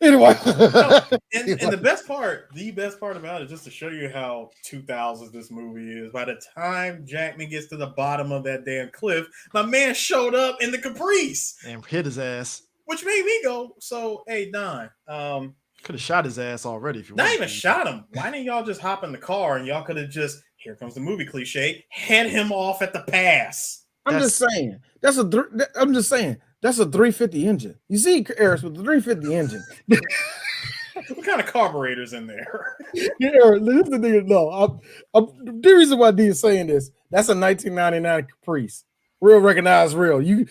Anyway, and the best part about it, just to show you how 2000s this movie is, by the time Jackman gets to the bottom of that damn cliff, my man showed up in the Caprice and hit his ass, which made me go, so hey Don, could have shot his ass already if you not even shot him. Why didn't y'all just hop in the car and y'all could have just, here comes the movie cliche, head him off at the pass? I'm just saying that's a 350 engine. You see, Harris, with the 350 engine. What kind of carburetors in there? Yeah, this is the thing. No, the reason why D is saying this, that's a 1999 Caprice. Real recognized real. You're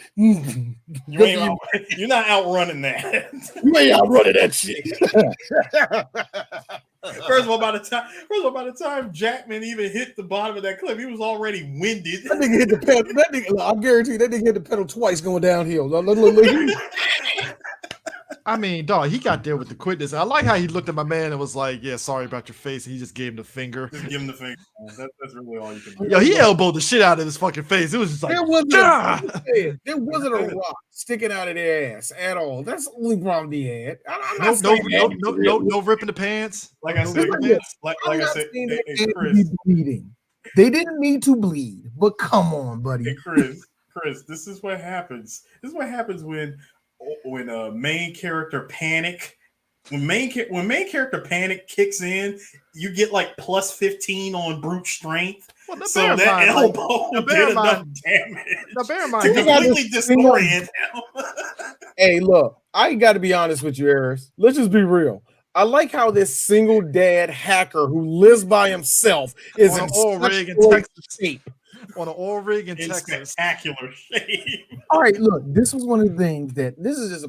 not outrunning that. You ain't outrunning that shit. First of all, by the time Jackman even hit the bottom of that cliff, he was already winded. That nigga hit the pedal. I guarantee you, that nigga hit the pedal twice going downhill. I mean, dog, he got there with the quickness. I like how he looked at my man and was like, yeah, sorry about your face. And he just gave him the finger. Just give him the finger. That's really all you can do. Yo, he elbowed the shit out of his fucking face. It was just like, there wasn't a rock sticking out of their ass at all. That's the only problem he had. No ripping the pants. Like I said, Chris, bleeding. They didn't need to bleed, but come on, buddy. Hey, Chris, this is what happens. This is what happens when a main character panic. When main character panic kicks in, you get like plus 15 on brute strength. Well, so that elbow did enough damage to completely disorient him. Hey, look, I got to be honest with you, Harris. Let's just be real. I like how this single dad hacker who lives by himself is on an oil rig in Texas shape. On an oil rig in Texas, spectacular shape. All right, look, this was one of the things that this is a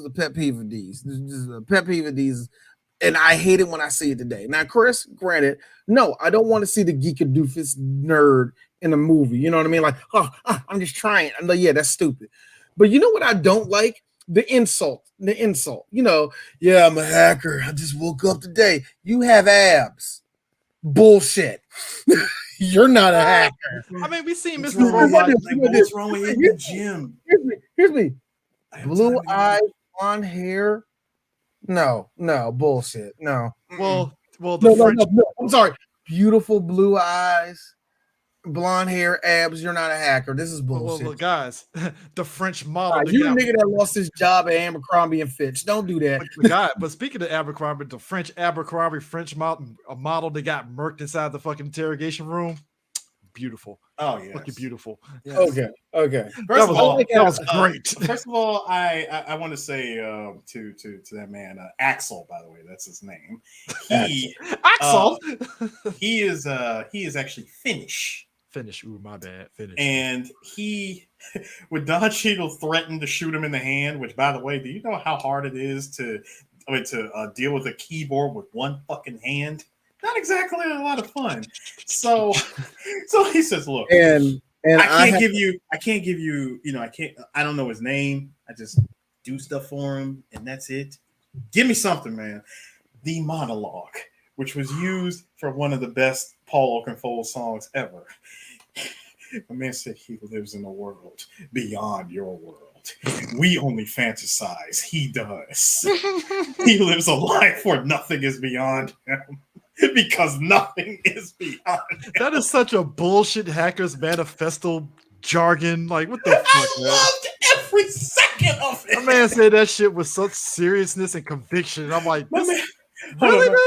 pet peeve of these. This is a pet peeve of these, and I hate it when I see it today. Now, Chris, granted, no, I don't want to see the geek-a-doofus nerd in a movie. You know what I mean? Like, I'm just trying. I'm like, yeah, that's stupid. But you know what I don't like? The insult. You know, yeah, I'm a hacker. I just woke up today. You have abs. Bullshit. You're not a hacker. I mean, we seen Mr. Robot. What's wrong with you in the gym? Here's me. Blue eyes, blonde hair. No, bullshit. No. Well, no. I'm sorry. Beautiful blue eyes, blonde hair, abs. You're not a hacker. This is bullshit. Well, guys, the French model. Right, you the nigga that lost his job at Abercrombie and Fitch. Don't do that. But speaking of Abercrombie, the French Abercrombie French model that got murked inside the fucking interrogation room. beautiful. Oh yeah, fucking beautiful. Yes. Okay. That was great. First of all, I want to say to that man, Axel. By the way, that's his name. Axel. He is actually Finnish. Ooh, my bad. Finnish. And when Don Cheadle threatened to shoot him in the hand, which, by the way, do you know how hard it is to deal with a keyboard with one fucking hand? Not exactly a lot of fun. So he says, "Look, and I can't give you, I don't know his name. I just do stuff for him, and that's it. Give me something, man." The Monologue, which was used for one of the best Paul Oakenfold songs ever. My man said he lives in a world beyond your world. We only fantasize. He does. He lives a life where nothing is beyond him. Because nothing is beyond him. That is such a bullshit Hackers Manifesto jargon. Like, what the fuck? I loved every second of it. My man said that shit with such seriousness and conviction. I'm like, really, man?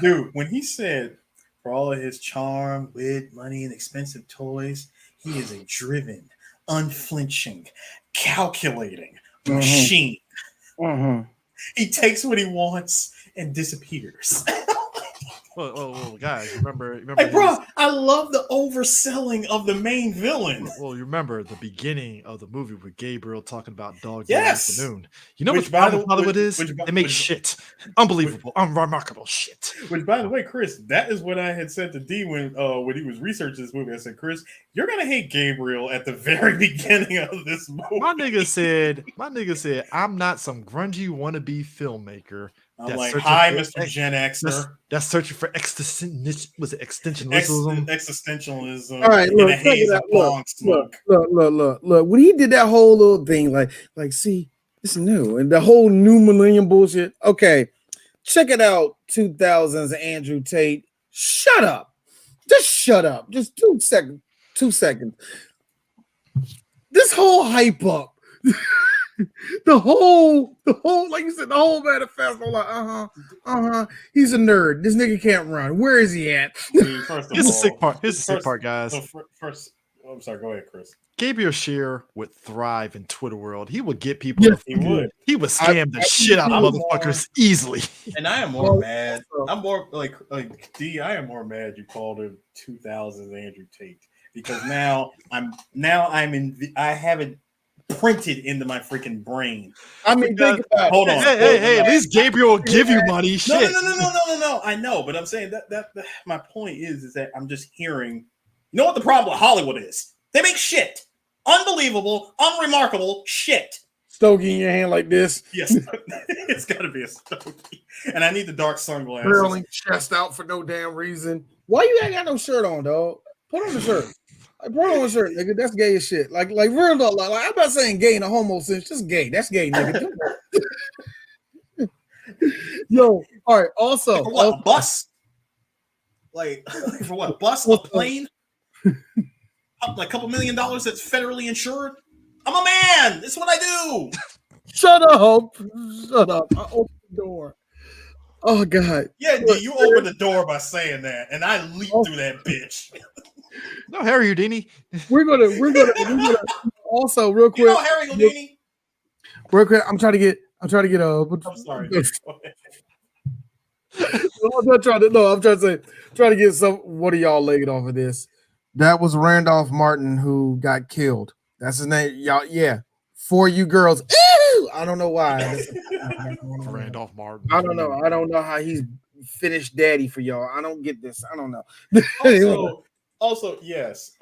Dude, when he said, for all of his charm, wit, money, and expensive toys, he is a driven, unflinching, calculating machine. He takes what he wants and disappears. Oh, guys, remember? Hey, bro, I love the overselling of the main villain. Well, you remember the beginning of the movie with Gabriel talking about Dog Day Yes. Afternoon. You know what Hollywood is? They make shit. Unbelievable, unremarkable shit. Which, by the way, Chris, that is what I had said to D when he was researching this movie. I said, Chris, you're gonna hate Gabriel at the very beginning of this movie. My nigga said, I'm not some grungy wannabe filmmaker. I'm like, hi, Mr. Gen Xer. That's searching for extensionism. Existentialism. All right, look, check it out. Look. When he did that whole little thing, like, see, it's new, and the whole new millennium bullshit. Okay, check it out. 2000s Andrew Tate. Shut up. Just shut up. Just 2 seconds. 2 seconds. This whole hype up. The whole, like you said, the whole manifesto, like, he's a nerd. This nigga can't run. Where is he at? Here's the sick part, guys. First, I'm sorry, go ahead, Chris. Gabriel Shear would thrive in Twitter world. He would get people. Yes, he would. He would scam the shit out of motherfuckers easily. And I am more mad. I'm more like D. I am more mad you called him 2000s Andrew Tate, because now I haven't printed into my freaking brain. I mean, think about. Hold on. Hey! At least Gabriel will give you money. Shit. No. I know, but I'm saying that my point is that I'm just hearing. You know what the problem with Hollywood is? They make shit, unbelievable, unremarkable shit. Stogie in your hand like this. Yes, it's got to be a Stogie, and I need the dark sunglasses. Barreling chest out for no damn reason. Why you ain't got no shirt on, dog? Put on the shirt. Like, put on a shirt, nigga. That's gay as shit. Like real though. Like I'm not saying gay in a homo sense. Just gay. That's gay, nigga. Yo, all right. Also, for what, bus? Like for what? Bus? A plane? Like a couple $1 million that's federally insured? I'm a man. This is what I do. Shut up. I opened the door. Oh God. Yeah, you opened the door by saying that, and I leaped through that bitch. No, Harry Houdini. We're gonna also real quick. You know Harry Houdini? Real quick, I'm trying to get I'm sorry. I'm trying to get some. What are y'all laid off of this? That was Randolph Martin who got killed. That's his name, y'all. Yeah, for you girls. Ew! I don't know why. Randolph Martin. I don't know. I don't know how he's finished daddy for y'all. I don't get this. I don't know. Also, yes,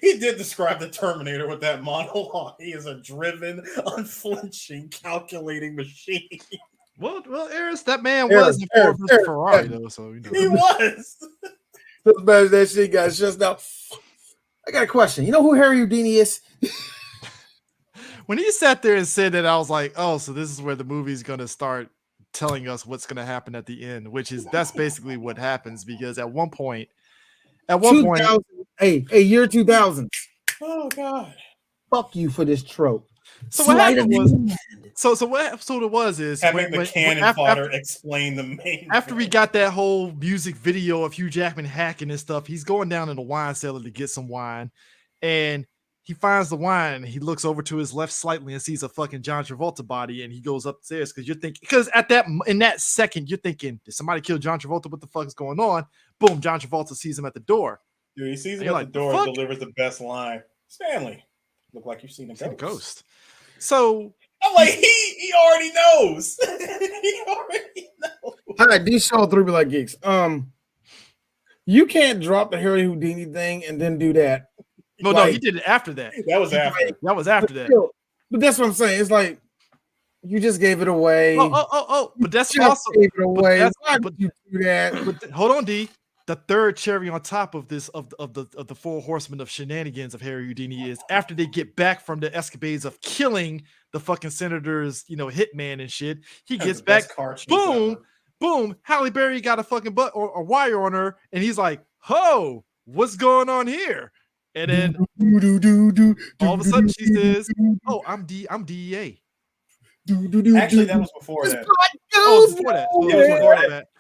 he did describe the Terminator with that monologue. He is a driven, unflinching, calculating machine. Well, Eris, that man was in Ferrari, though. So he was. As bad as that shit got just out. I got a question. You know who Harry Houdini is? When he sat there and said that, I was like, oh, so this is where the movie's going to start telling us what's going to happen at the end, that's basically what happens, because at one point, year 2000. Oh God. Fuck you for this trope. So what happened was, what episode it was is having the cannon fodder explain the main. After we got that whole music video of Hugh Jackman hacking and stuff, he's going down in the wine cellar to get some wine, and he finds the wine. And he looks over to his left slightly and sees a fucking John Travolta body, and he goes upstairs because in that second you're thinking, did somebody kill John Travolta? What the fuck is going on? Boom! John Travolta sees him at the door. Dude, he sees him at the door and delivers the best line. Stanley, look like you've seen a ghost. So I'm like, he already knows. He already knows. All right, these show 3 be like geeks. You can't drop the Harry Houdini thing and then do that. No, he did it after that. That was after. That was after that. But that's what I'm saying. It's like you just gave it away. But that's also gave it away. Why would you do that? But hold on, D. The third cherry on top of this of the 4 horsemen of shenanigans of Harry Houdini is after they get back from the escapades of killing the fucking senator's hitman and shit. He gets back. Boom. Halle Berry got a fucking butt or a wire on her, and he's like, "Ho, what's going on here?" And then all of a sudden she says, "Oh, I'm DEA." Actually, that was before that.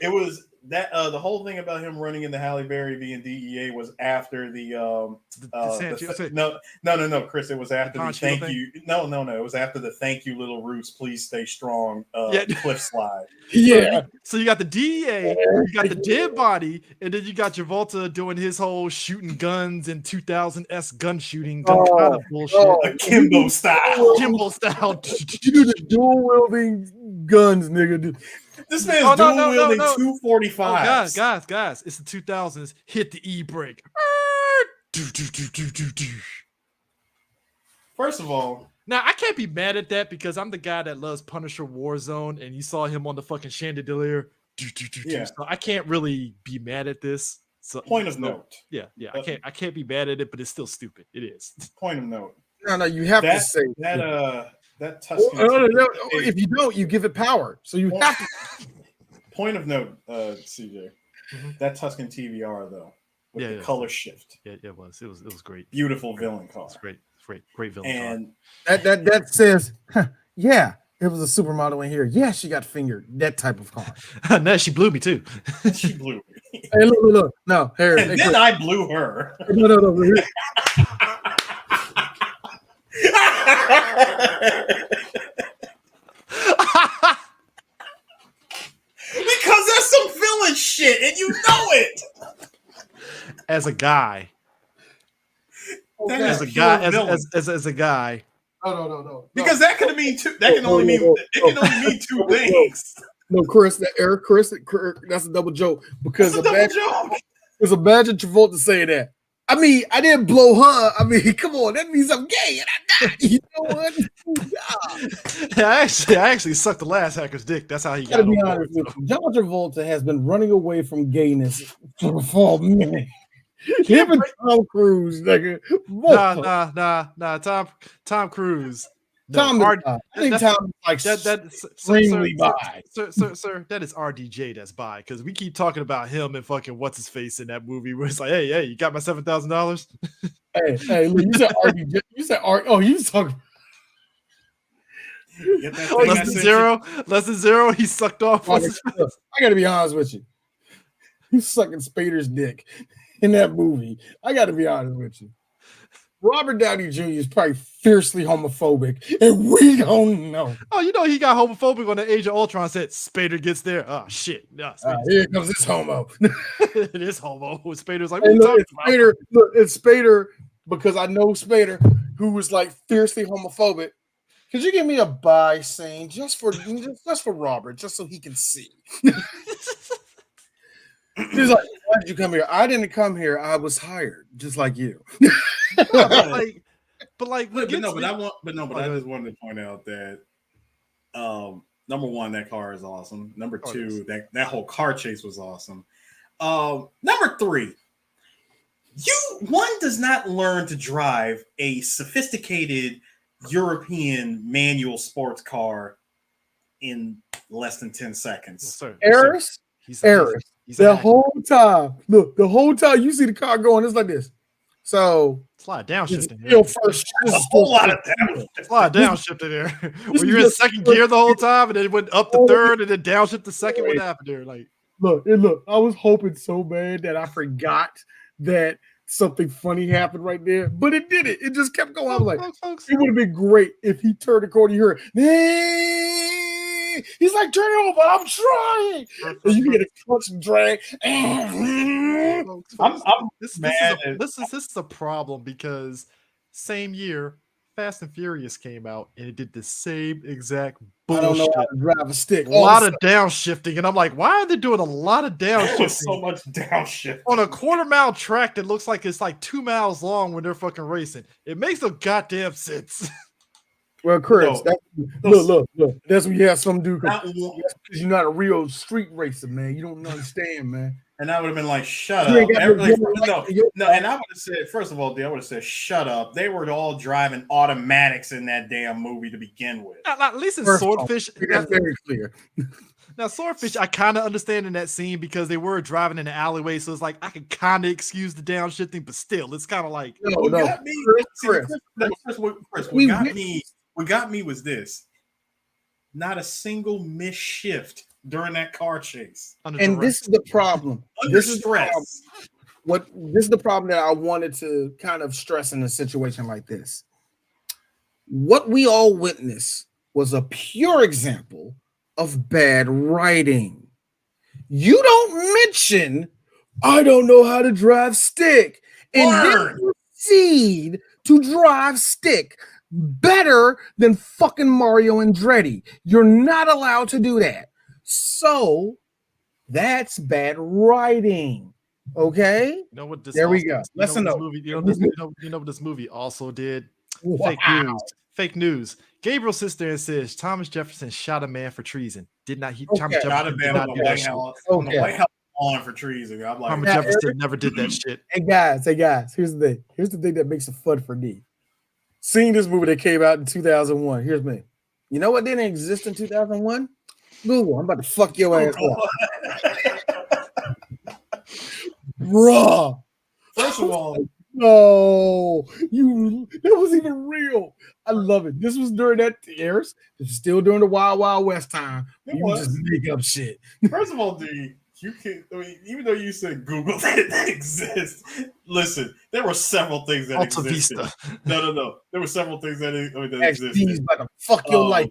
It was that the whole thing about him running into Halle Berry being DEA was after no, Chris, it was after the thank you. No, it was after the thank you, little Roots, please stay strong cliff slide. Yeah. So you got the DEA, you got the dead body, and then you got Travolta doing his whole shooting guns and 2000s gun shooting kind of bullshit. Kimbo style. You do the dual wielding guns, nigga. This man's dual wielding 245. Guys, it's the 2000s. Hit the E brake. First of all, now I can't be mad at that because I'm the guy that loves Punisher Warzone, and you saw him on the fucking chandelier. Yeah. So I can't really be mad at this. So point of note. Yeah. I can't be mad at it, but it's still stupid. It is. Point of note. No, you have to say that Tuscan. No. If you don't, you give it power. So you have to. Point of note, CJ. Mm-hmm. That Tuscan TVR though, with the color shift. Yeah, it was. It was great. Beautiful villain car. It's great villain and car. And that says, yeah, it was a supermodel in here. Yeah, she got fingered. That type of car. No, she blew me too. She blew me. Hey, look. No, Harry. And then I blew her. No. Because that's some villain shit, and you know it. As a guy. Okay. As a guy. No. Because that could mean two. That can only mean. It can only mean two things. No, Chris, that's a double joke. Because imagine Travolta saying that. I mean, I didn't blow her. I mean, come on, that means I'm gay and I died. You know what? I actually sucked the last hacker's dick. That's how he got it. John Travolta has been running away from gayness for a minute. Him and Tom Cruise, nigga. Nah. Tom Cruise. No, I think Tom is like extremely bi. Sir, that is RDJ that's bi, because we keep talking about him and fucking what's his face in that movie where it's like, hey, you got my $7,000? Hey, look, you said RDJ. You said you was talking. Less than zero. He sucked off. I gotta be honest with you. He's sucking Spader's dick in that movie. I gotta be honest with you. Robert Downey Jr. is probably fiercely homophobic, and we don't know. Oh, he got homophobic on the Age of Ultron. Said Spader gets there. Oh shit! No, here comes this homo. It is homo. Spader's like, what are you talking about? It's Spader because I know Spader, who was like fiercely homophobic. Could you give me a bi scene just for Robert, just so he can see? He's like, why did you come here? I didn't come here. I was hired, just like you. I just wanted to point out that number one, that car is awesome. Number two, that whole car chase was awesome. Number three, one does not learn to drive a sophisticated European manual sports car in less than 10 seconds. Eris. The whole time you see the car going, it's like this. So it's a lot of downshifting. Still first, a whole lot of downshift. It's a lot of downshifting there. Were you in second gear the whole time, and then it went up to third, and then downshift the second? What happened there? Like, look. I was hoping so bad that I forgot that something funny happened right there, but it didn't. It just kept going. I was like, it would have been great if he turned the corner. You heard, hey! He's like, turn it over. I'm trying. And you get a clutch and drag. This is a problem because same year Fast and Furious came out and it did the same exact bullshit. I don't know how to drive a stick. A lot of downshifting, and I'm like, why are they doing a lot of downshifting? So much downshift on a quarter-mile track that looks like it's like 2 miles long when they're fucking racing. It makes no goddamn sense. Well, Chris, look. That's when you have some dude because you're not a real street racer, man. You don't understand, man. And I would have been like, shut up. And I would have said, first of all, I would have said, shut up. They were all driving automatics in that damn movie to begin with. At least in Swordfish, that's very clear. Now, Swordfish, I kind of understand in that scene because they were driving in the alleyway, so it's like I can kind of excuse the downshifting, but still, it's kind of like what got me was this: not a single missed shift during that car chase. And this is the problem. This is stress. This is the problem that I wanted to kind of stress in a situation like this. What we all witnessed was a pure example of bad writing. You don't mention, I don't know how to drive stick, and then proceed to drive stick better than fucking Mario Andretti. You're not allowed to do that. So that's bad writing. Okay. You know what this there we go. Listen up. You know what this movie also did? Wow. Fake news. Gabriel sits there and says Thomas Jefferson shot a man for treason. Thomas Jefferson did not do that shit. On the White House lawn for treason. I'm like, Thomas Jefferson never did that shit. Hey guys. Here's the thing. Here's the thing that makes it fun for me. Seeing this movie that came out in 2001. Here's me. You know what didn't exist in 2001? Google. I'm about to fuck your ass up. Raw. First of all, no, that was even real. I love it. This was during that years. This is still during the Wild Wild West time. You just make up shit. First of all, dude, you can. I mean, even though you said Google didn't exist, listen, there were several things that existed. No. There were several things that existed. About to fuck your life.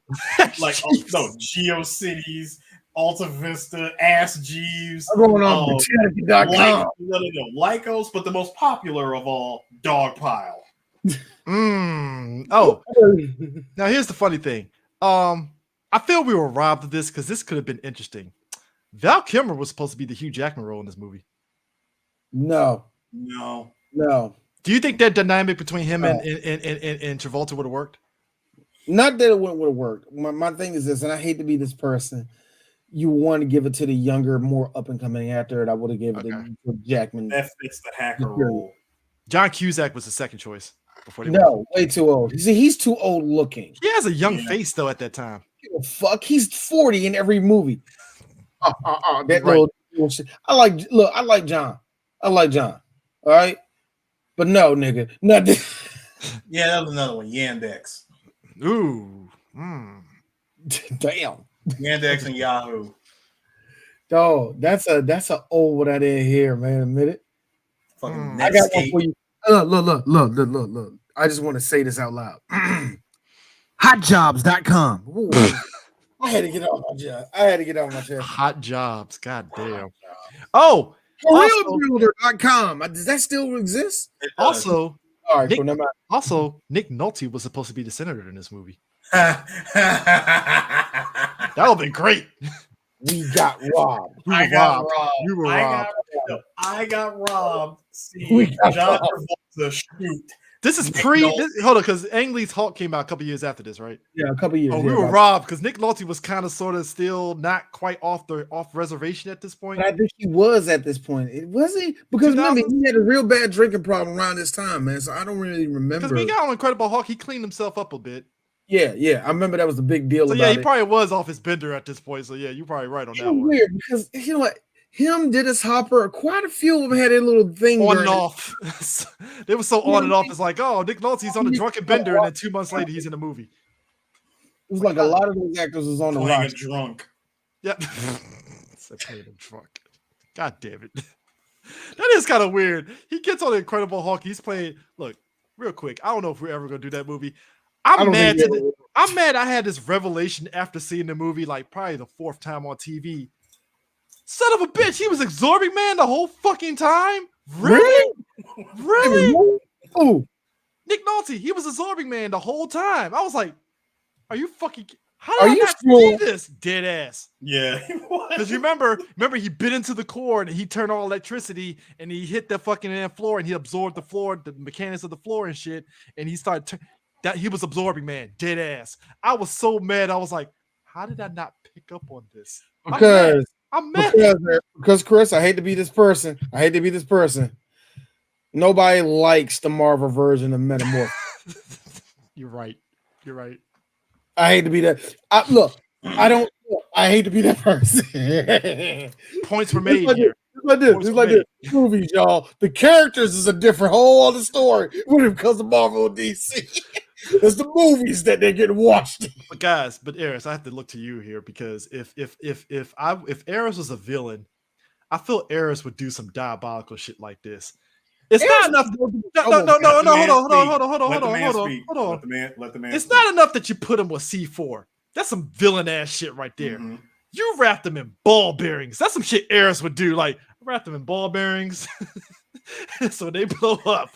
Like GeoCities, Alta Vista, Ask Jeeves. I'm going on No, Lycos, but the most popular of all, Dogpile. Oh, now here's the funny thing. I feel we were robbed of this because this could have been interesting. Val Kilmer was supposed to be the Hugh Jackman role in this movie. No. Do you think that dynamic between him and Travolta would have worked? Not that it wouldn't would have worked. My thing is this, and I hate to be this person. You want to give it to the younger, more up and coming actor, and I would have given it to Jackman. That fits the hacker role. John Cusack was the second choice. Way too old. He's too old looking. He has a young face though at that time. Fuck, he's 40 in every movie. That little shit. I like John. All right, but no, nigga, not this. Yeah, that was another one. Yandex. Ooh, damn. Yandex and Yahoo. Dog, that's a old one I didn't hear, man. Admit it. Fucking I got one for you. Look. I just want to say this out loud. Hotjobs.com. I had to get off my chest. Hot jobs. God damn. Oh, realbuilder.com. Does that still exist? Also, all right, Nick Nolte was supposed to be the senator in this movie. That would have been great. We got robbed. I got robbed. See, John Travolta shoot. This is hold on, because Ang Lee's Hulk came out a couple years after this, right? Yeah, a couple years. Oh, we were robbed because Nick Nolte was kind of sort of still not quite off reservation at this point. But I think he was at this point. It wasn't because remember he had a real bad drinking problem around this time, man. So I don't really remember. Because we got on Incredible Hulk, he cleaned himself up a bit. Yeah. I remember that was the big deal. So yeah, he probably was off his bender at this point. So yeah, you're probably right on that one. Weird because you know what? him, Dennis Hopper, quite a few of them had a little thing on and off. They were so on and off. It's like, oh, Nick Nolte's on a drunken bender, and then 2 months later he's in a movie. It was like a lot of those actors was on the playing roster. a drunk. Yep. Playing a drunk. God damn it. That is kind of weird. He gets on the Incredible Hulk. He's playing. Look, real quick. I don't know if we're ever gonna do that movie. I'm mad I had this revelation after seeing the movie, like probably the 4th time on TV. Son of a bitch, he was Absorbing Man the whole fucking time? Really? Oh, Nick Nolte, he was Absorbing Man the whole time. I was like, are you fucking... How Are did I you not sure? see this? Dead ass. Yeah. Because you remember he bit into the cord and he turned on electricity and he hit the fucking floor and he absorbed the floor, the mechanics of the floor and shit. And he started... that he was Absorbing Man. Dead ass. I was so mad. I was like, how did I not pick up on this? I'm mad. Because Chris, I hate to be this person. Nobody likes the Marvel version of Metamorph. You're right. I hate to be that. I hate to be that person. Points were made here. It's like this. Movies, y'all. The characters is a different whole other story when it comes to Marvel and DC. It's the movies that they're getting watched. But Eris, I have to look to you here because if Eris was a villain, I feel Eris would do some diabolical shit like this. It's not enough. Hold on. Let the man. It's not enough that you put him with C4. That's some villain ass shit right there. Mm-hmm. You wrapped them in ball bearings. That's some shit Eris would do. Like, wrap them in ball bearings so they blow up.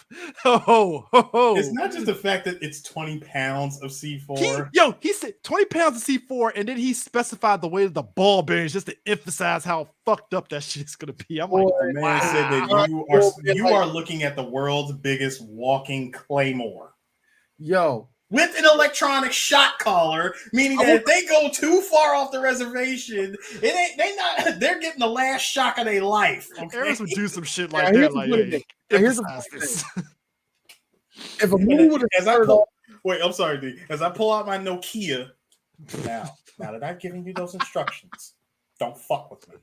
It's not just the fact that it's 20 pounds of C4. He said 20 pounds of C4, and then he specified the weight of the ball bearings just to emphasize how fucked up that shit's gonna be. I'm like, the man said that you are looking at the world's biggest walking claymore. With an electronic shot collar, meaning that if they go too far off the reservation, they're getting the last shock of their life. Okay? Eris would do some shit like that. Like, here's this. If a movie would have I'm sorry, D. As I pull out my Nokia, now that I've given you those instructions, don't fuck with me.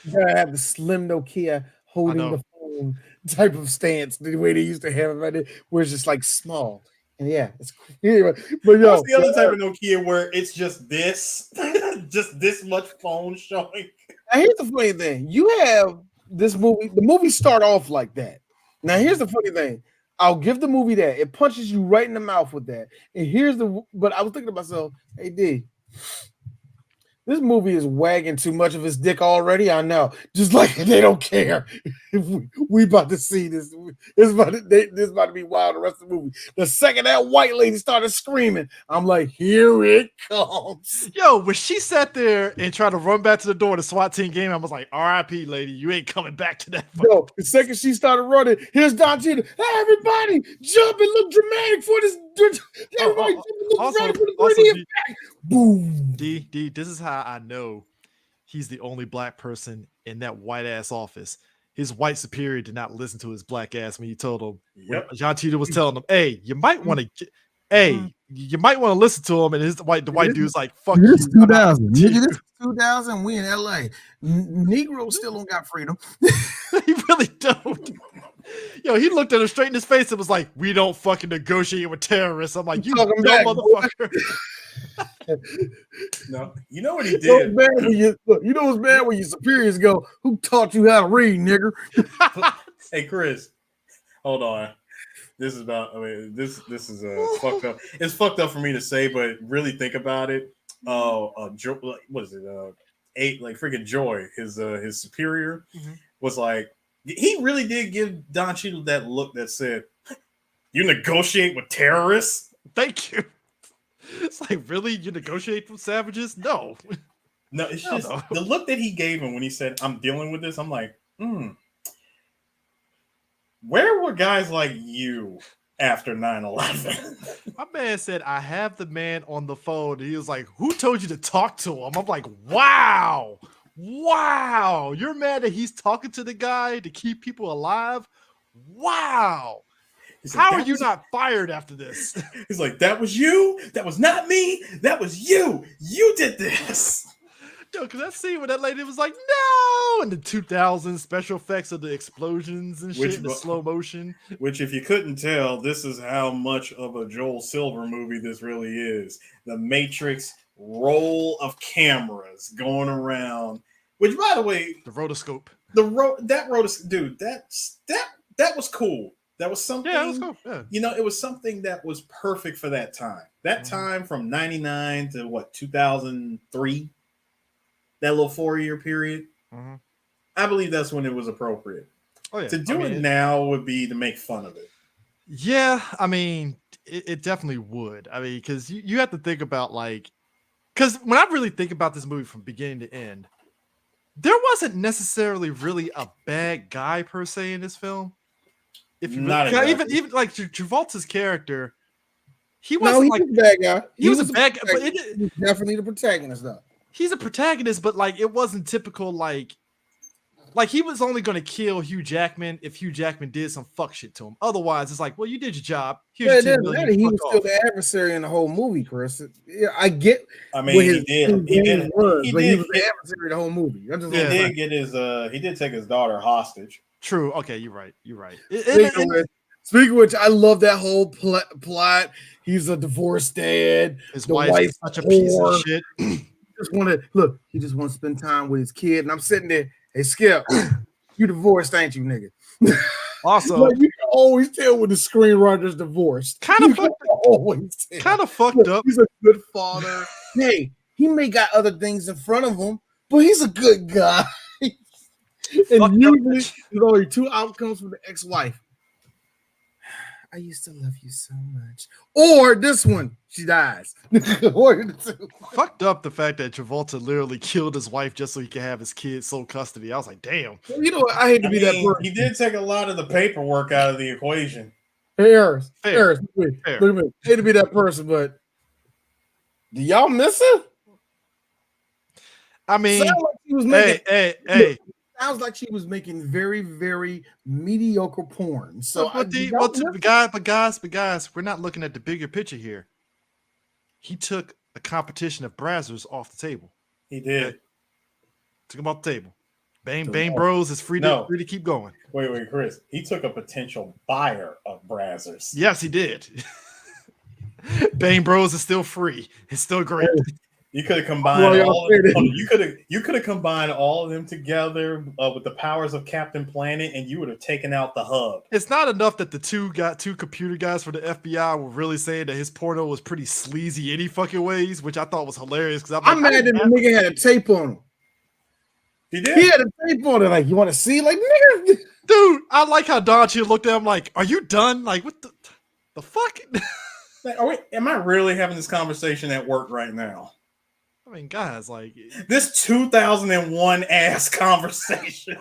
You gotta have the slim Nokia holding the phone type of stance, the way they used to have it right there, where it's just like small. And yeah, it's anyway, but what's the other type of Nokia where it's just this much phone showing? Now here's the funny thing: you have this movie. The movie start off like that. Now here's the funny thing: I'll give the movie that it punches you right in the mouth with that. And but I was thinking to myself, hey D, this movie is wagging too much of his dick already. I know, just like they don't care. We about to see this. This about to be wild. The rest of the movie. The second that white lady started screaming, I'm like, here it comes. When she sat there and tried to run back to the door, the SWAT team game, I was like, R.I.P. lady, you ain't coming back to that. The second she started running, here's Don Cheadle. Hey, everybody, jump and look dramatic for this. Everybody jump and look dramatic for the boom. D, this is how I know he's the only black person in that white ass office. His white superior did not listen to his black ass when he told him. When John Cheadle was telling him, "Hey, you might want to, you might want to listen to him." And the white dude's like, "Fuck you." This 2000, nigga. This 2000. We in LA. Negroes still don't got freedom. He really don't. He looked at him straight in his face and was like, "We don't fucking negotiate with terrorists." I'm like, "You dumb motherfucker." No, you know what he did. You know what's bad when your superiors go, "Who taught you how to read, nigger?" Hey, Chris, hold on. This is this is fucked up. It's fucked up for me to say, but really think about it. What is it? Freaking Joy, his superior, was like, he really did give Don Cheadle that look that said, "You negotiate with terrorists?" Thank you. It's like, really? You negotiate with savages? No. No, it's just the look that he gave him when he said, "I'm dealing with this." I'm like, where were guys like you after 9/11? My man said, "I have the man on the phone." And he was like, "Who told you to talk to him?" I'm like, wow. You're mad that he's talking to the guy to keep people alive? Wow. How are you not fired after this? He's like, "That was you? That was not me. That was you. You did this." Because that scene where that lady was like, no, and the 2000 special effects of the explosions and shit, the slow motion. Which, if you couldn't tell, this is how much of a Joel Silver movie this really is. The Matrix roll of cameras going around. Which, by the way, the rotoscope. That was cool. That was something. Yeah, that was cool. Yeah. You know, it was something that was perfect for that time. That time from 99 to what, 2003? That little 4-year period. I believe that's when it was appropriate. Oh, yeah. To do it now would be to make fun of it. Yeah, I mean, it definitely would. I mean, because you have to think about, like, because when I really think about this movie from beginning to end, there wasn't necessarily really a bad guy per se in this film. If you really, even like Travolta's character, he wasn't he was a bad guy. He was a bad guy, but he's definitely the protagonist, though. He's a protagonist, but like it wasn't typical. Like he was only going to kill Hugh Jackman if Hugh Jackman did some fuck shit to him. Otherwise, it's like, well, you did your job. Here's he was still the adversary in the whole movie, Chris. Yeah, I get. I mean, he did. He was the adversary the whole movie. He did take his daughter hostage. True. Okay, you're right. Speaking of which, I love that whole plot. He's a divorced dad. His wife's such a piece of shit. He just want to spend time with his kid. And I'm sitting there, hey, Skip, you divorced, ain't you, nigga? Also, like, you can always tell when the screenwriter's divorced. Kind of fucked up. He's a good father. Hey, he may got other things in front of him, but he's a good guy. And usually, there's only two outcomes for the ex-wife. I used to love you so much. Or this one, she dies. Fucked up the fact that Travolta literally killed his wife just so he could have his kids sole custody. I was like, damn. You know what? I hate to be that person. He did take a lot of the paperwork out of the equation. Hey, Harris, look at me. Hate to be that person, but do y'all miss her? I mean, sounds like she was making very, very mediocre porn. So, guys, we're not looking at the bigger picture here. He took a competition of brazzers off the table. He did. Okay. Took him off the table. Bang Bros is free to keep going. Wait, Chris. He took a potential buyer of brazzers. Yes, he did. Bang Bros is still free. It's still great. You could have combined you could have combined all of them together with the powers of Captain Planet, and you would have taken out the hub. It's not enough that the two computer guys for the FBI were really saying that his porno was pretty sleazy any fucking ways, which I thought was hilarious. Because I'm mad that the nigga had a tape on him. He did. He had a tape on it. Like, you want to see? Like, nigga, dude, I like how Don Cheadle looked at him like, "Are you done? Like, what the fuck?" Like, am I really having this conversation at work right now? I mean, guys, like this 2001 ass conversation.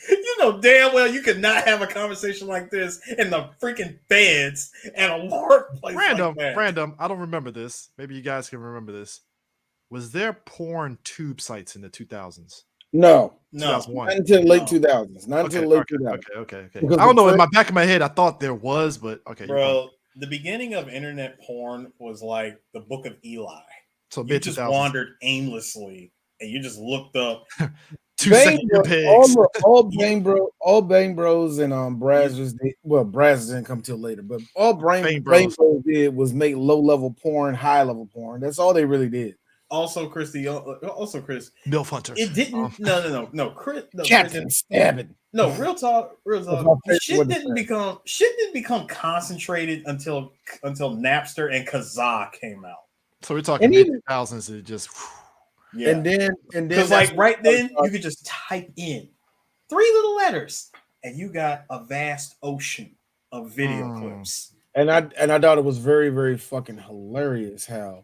You know damn well you could not have a conversation like this in the freaking beds at a workplace. Random. I don't remember this. Maybe you guys can remember this. Was there porn tube sites in the 2000s? No. 2001. Not until the late 2000s. Not until the late 2000s. Okay. I don't know. In my back of my head, I thought there was, but okay. Bro, the beginning of internet porn was like the Book of Eli. So you just wandered aimlessly and you just looked up. All Bang Bros and Brazzers. Brazzers didn't come till later, but all Bang Bros did was make low-level porn, high-level porn. That's all they really did. Also, Chris. Milf Hunter. It didn't. No, Chris. No, Captain Stabbing. No, real talk. Shit didn't become concentrated until Napster and Kazaa came out. So we're talking mid-2000s. It just. Yeah. And then because like right then you could just type in 3 little letters and you got a vast ocean of video clips. And I thought it was very, very fucking hilarious how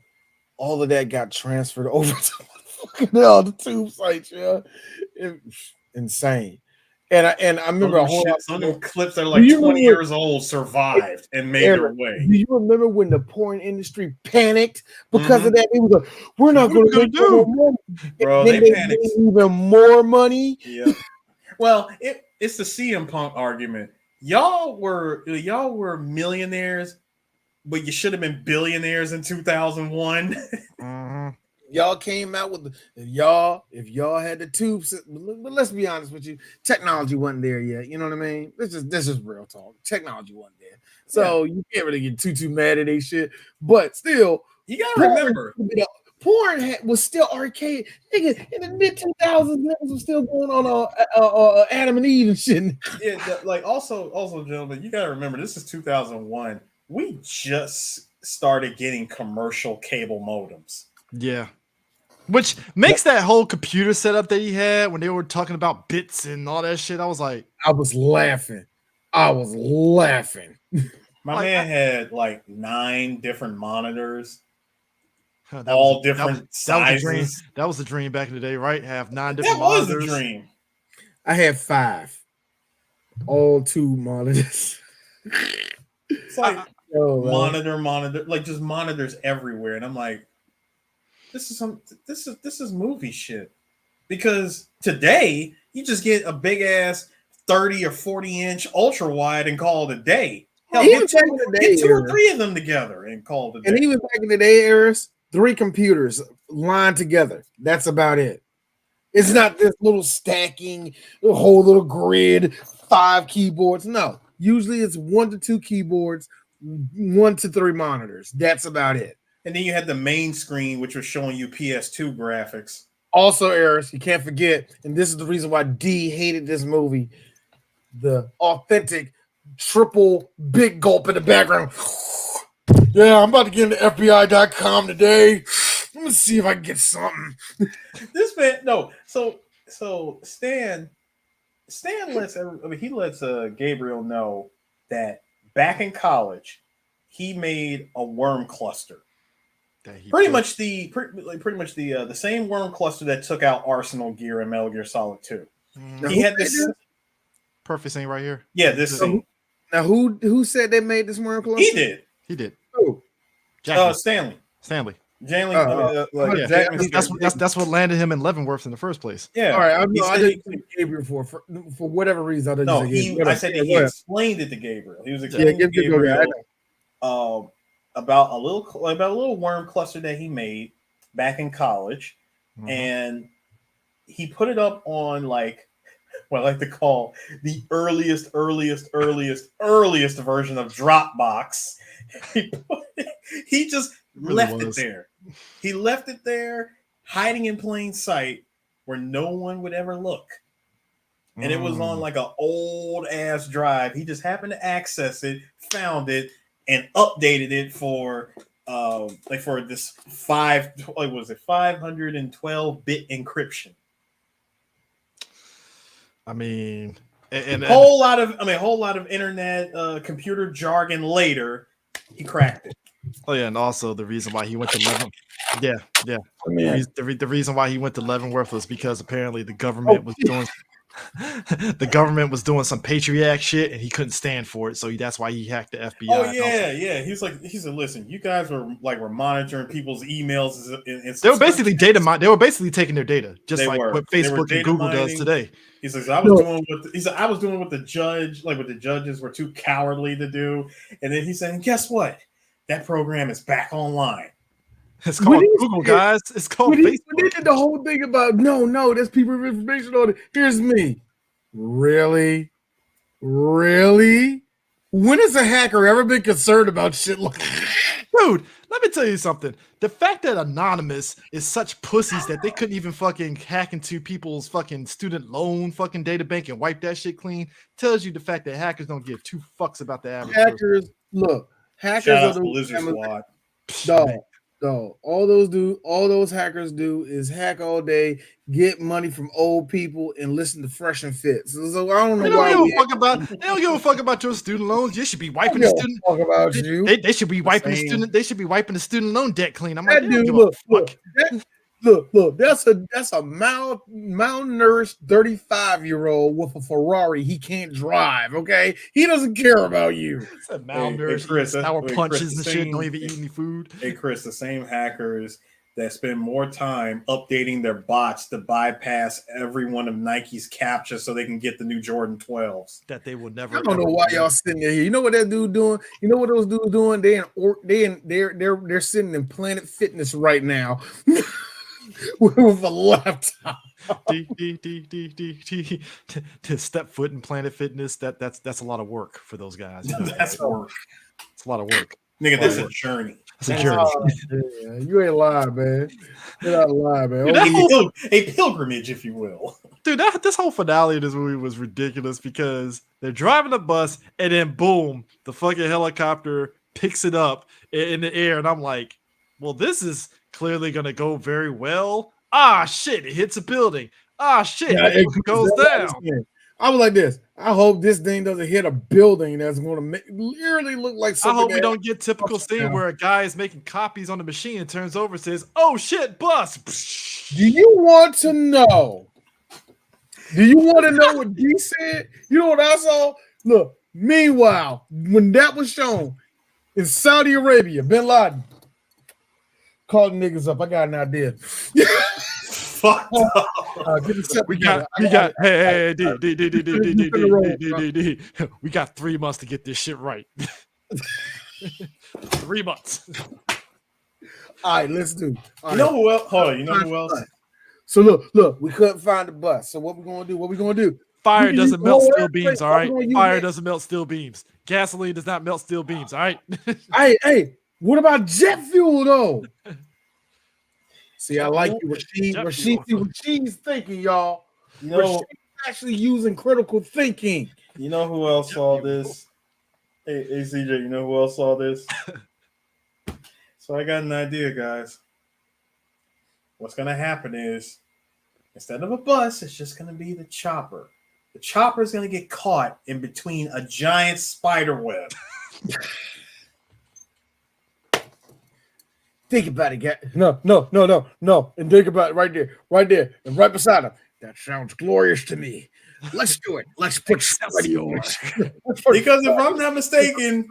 all of that got transferred over to the tube sites. Yeah, insane. And I remember some of the clips that are like 20 years old survived and made their way. Do you remember when the porn industry panicked because of that? It was like, we're not going to do more money. Bro, they panicked even more money. Yeah. Well, it's the CM Punk argument. Y'all were millionaires, but you should have been billionaires in 2001. y'all came out with if y'all had the tubes, but let's be honest with you, technology wasn't there yet. You know what I mean? This is real talk. Technology wasn't there, so you can't really get too mad at they shit. But still, you gotta remember, porn was still arcade. Nigga, in the mid 2000s, niggas was still going on Adam and Eve and shit. Yeah, like also, gentlemen, you gotta remember this is 2001. We just started getting commercial cable modems. Yeah. Which makes that whole computer setup that he had when they were talking about bits and all that shit. I was laughing. My man had like 9 different monitors, all different sizes. That was the dream back in the day, right? Have 9 different monitors. That was the dream. I had 5, all 2 monitors. It's like monitor, like just monitors everywhere, and I'm like, this is movie shit. Because today you just get a big ass 30 or 40 inch ultra wide and call it a day. Hell, get 2 or 3 of them together and call it a day. And even back in the day, Eris, 3 computers lined together. That's about it. It's not this little stacking, the whole little grid, 5 keyboards. No, usually it's 1 to 2 keyboards, 1 to 3 monitors. That's about it. And then you had the main screen, which was showing you PS2 graphics. Also, Eris, you can't forget, and this is the reason why D hated this movie, the authentic triple big gulp in the background. Yeah, I'm about to get into FBI.com today. Let me see if I can get something. This man, no. So Stan lets Gabriel know that back in college, he made a worm cluster. Pretty much the same worm cluster that took out Arsenal Gear and Metal Gear Solid 2. He had this perfect thing right here. Yeah, this thing. Now who said they made this worm cluster? He did. Who? Stanley. That's what landed him in Leavenworth in the first place. Yeah. All right. I didn't say Gabriel for whatever reason. I said that he explained it to Gabriel. He was explaining to Gabriel about a little worm cluster that he made back in college, and he put it up on like what I like to call the earliest version of Dropbox. He just left it there. He left it there, hiding in plain sight, where no one would ever look. And it was on like an old ass drive. He just happened to access it, found it, and updated it for this 512-bit encryption. I mean, and whole lot of internet computer jargon later, he cracked it. Oh yeah, and also the reason why he went to Leavenworth. Yeah. I mean, the reason why he went to Leavenworth was because apparently the government was doing some Patriot Act shit, and he couldn't stand for it, so that's why he hacked the FBI. Oh yeah. He said, listen, you guys were monitoring people's emails. And they were basically They were basically taking their data, just like what Facebook and Google does today. He says, I was doing what the judges were too cowardly to do, and then he said, and guess what? That program is back online. It's called Google, guys. It's called Facebook. They did the whole thing about no, there's people with information on it. Here's me. Really? When has a hacker ever been concerned about shit like that? Dude, let me tell you something. The fact that Anonymous is such pussies that they couldn't even fucking hack into people's fucking student loan fucking data bank and wipe that shit clean tells you the fact that hackers don't give 2 fucks about the average person. Hackers are the Blizzard Squad. No, all those hackers do is hack all day, get money from old people, and listen to Fresh and Fit. So I don't know they don't give a fuck about your student loans. You should be wiping the student. Talk about you. They should be wiping the student. They should be wiping the student loan debt clean. I'm like, look, that's a malnourished 35-year-old with a Ferrari he can't drive. Okay, he doesn't care about you. It's a malnourished, sour punches and shit. Don't even eat any food. Hey Chris, the same hackers that spend more time updating their bots to bypass every one of Nike's captcha so they can get the new Jordan 12s. That they will never. I don't know why y'all sitting there. You know what that dude doing? You know what those dudes doing? They're sitting in Planet Fitness right now. with a laptop. To step foot in Planet Fitness. That's a lot of work for those guys. You know, that's work. It's a lot of work. Nigga, that's a journey. It's a journey. Man. You ain't lying, man. You're not lying, man. Dude, a pilgrimage, if you will. Dude, this whole finale of this movie was ridiculous because they're driving the bus and then boom, the fucking helicopter picks it up in the air. And I'm like, well, this is clearly going to go very well. Ah, shit, it hits a building. Ah, shit, it goes down. I was like this. I hope this thing doesn't hit a building that's going to literally look like something. I hope we don't get typical scene where a guy is making copies on the machine and turns over and says, oh, shit, bus. Do you want to know? Do you want to know what D said? You know what I saw? Look, meanwhile, when that was shown in Saudi Arabia, Bin Laden called niggas up. I got an idea. Fuck. We got we got 3 months to get this shit right. 3 months. All right, let's do. You know who else? Hold on. You know who else? So look, we couldn't find the bus. So what we gonna do? Fire doesn't melt steel beams, all right? Fire doesn't melt steel beams. Gasoline does not melt steel beams, all right? Hey, what about jet fuel though? See, I like you. What she's thinking, y'all. You know, she's actually using critical thinking. You know who else saw this? Hey, CJ, you know who else saw this? So I got an idea, guys. What's going to happen is, instead of a bus, it's just going to be the chopper. The chopper is going to get caught in between a giant spider web. Think about it, guys. No. And think about it right there, and right beside him. That sounds glorious to me. Let's do it. Let's put somebody on. Because if I'm not mistaken,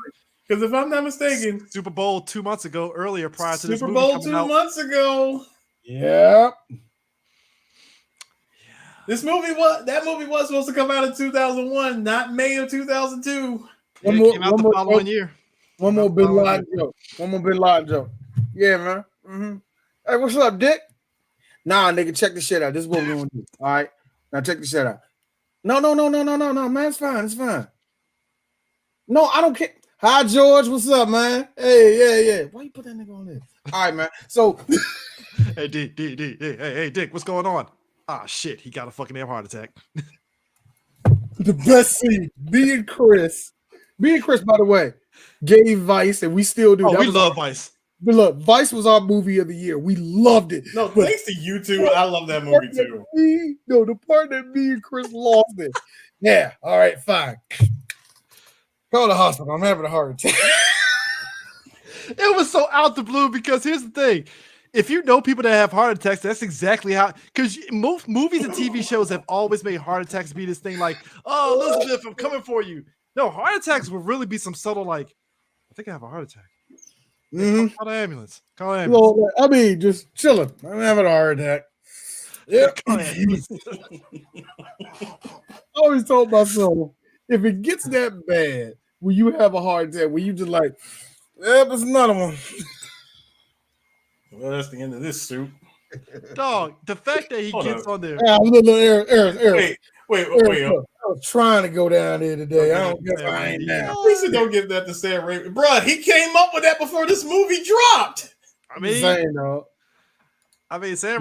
Super Bowl 2 months ago, earlier prior to this Super movie Bowl 2 months ago. Yeah. That movie was supposed to come out in 2001, not May of 2002. It came out the following year. One more Bin Laden joke. Yeah, man. Mm-hmm. Hey, what's up, Dick? Nah, nigga, check this shit out. This is what we're gonna do. All right. Now check this shit out. No, man. It's fine. No, I don't care. Hi, George. What's up, man? Hey, yeah. Why you put that nigga on there? All right, man. So Hey, Dick, what's going on? Ah, shit, he got a fucking heart attack. The best scene, me and Chris, by the way, gave Vice, and we still do. We love Vice. But look, Vice was our movie of the year. We loved it. No, thanks to you two. I love that movie too. The part that me and Chris lost it. Yeah, all right, fine. Call the hospital. I'm having a heart attack. It was so out the blue because here's the thing. If you know people that have heart attacks, that's exactly how, because most movies and TV shows have always made heart attacks be this thing like, oh, Elizabeth, I'm coming for you. No, heart attacks will really be some subtle like, I think I have a heart attack. Mm-hmm. Call the ambulance. Well, I mean, just chilling. I'm having a heart attack. Yeah. I always told myself, if it gets that bad, when you have a heart attack, when you just like, there's another one. Well, that's the end of this soup. Dog, the fact that he gets on there. Eric. Wait. I was trying to go down there today. I don't guess I ain't now. Please don't give that to Sam Raimi. Bruh, he came up with that before this movie dropped. I mean, Sam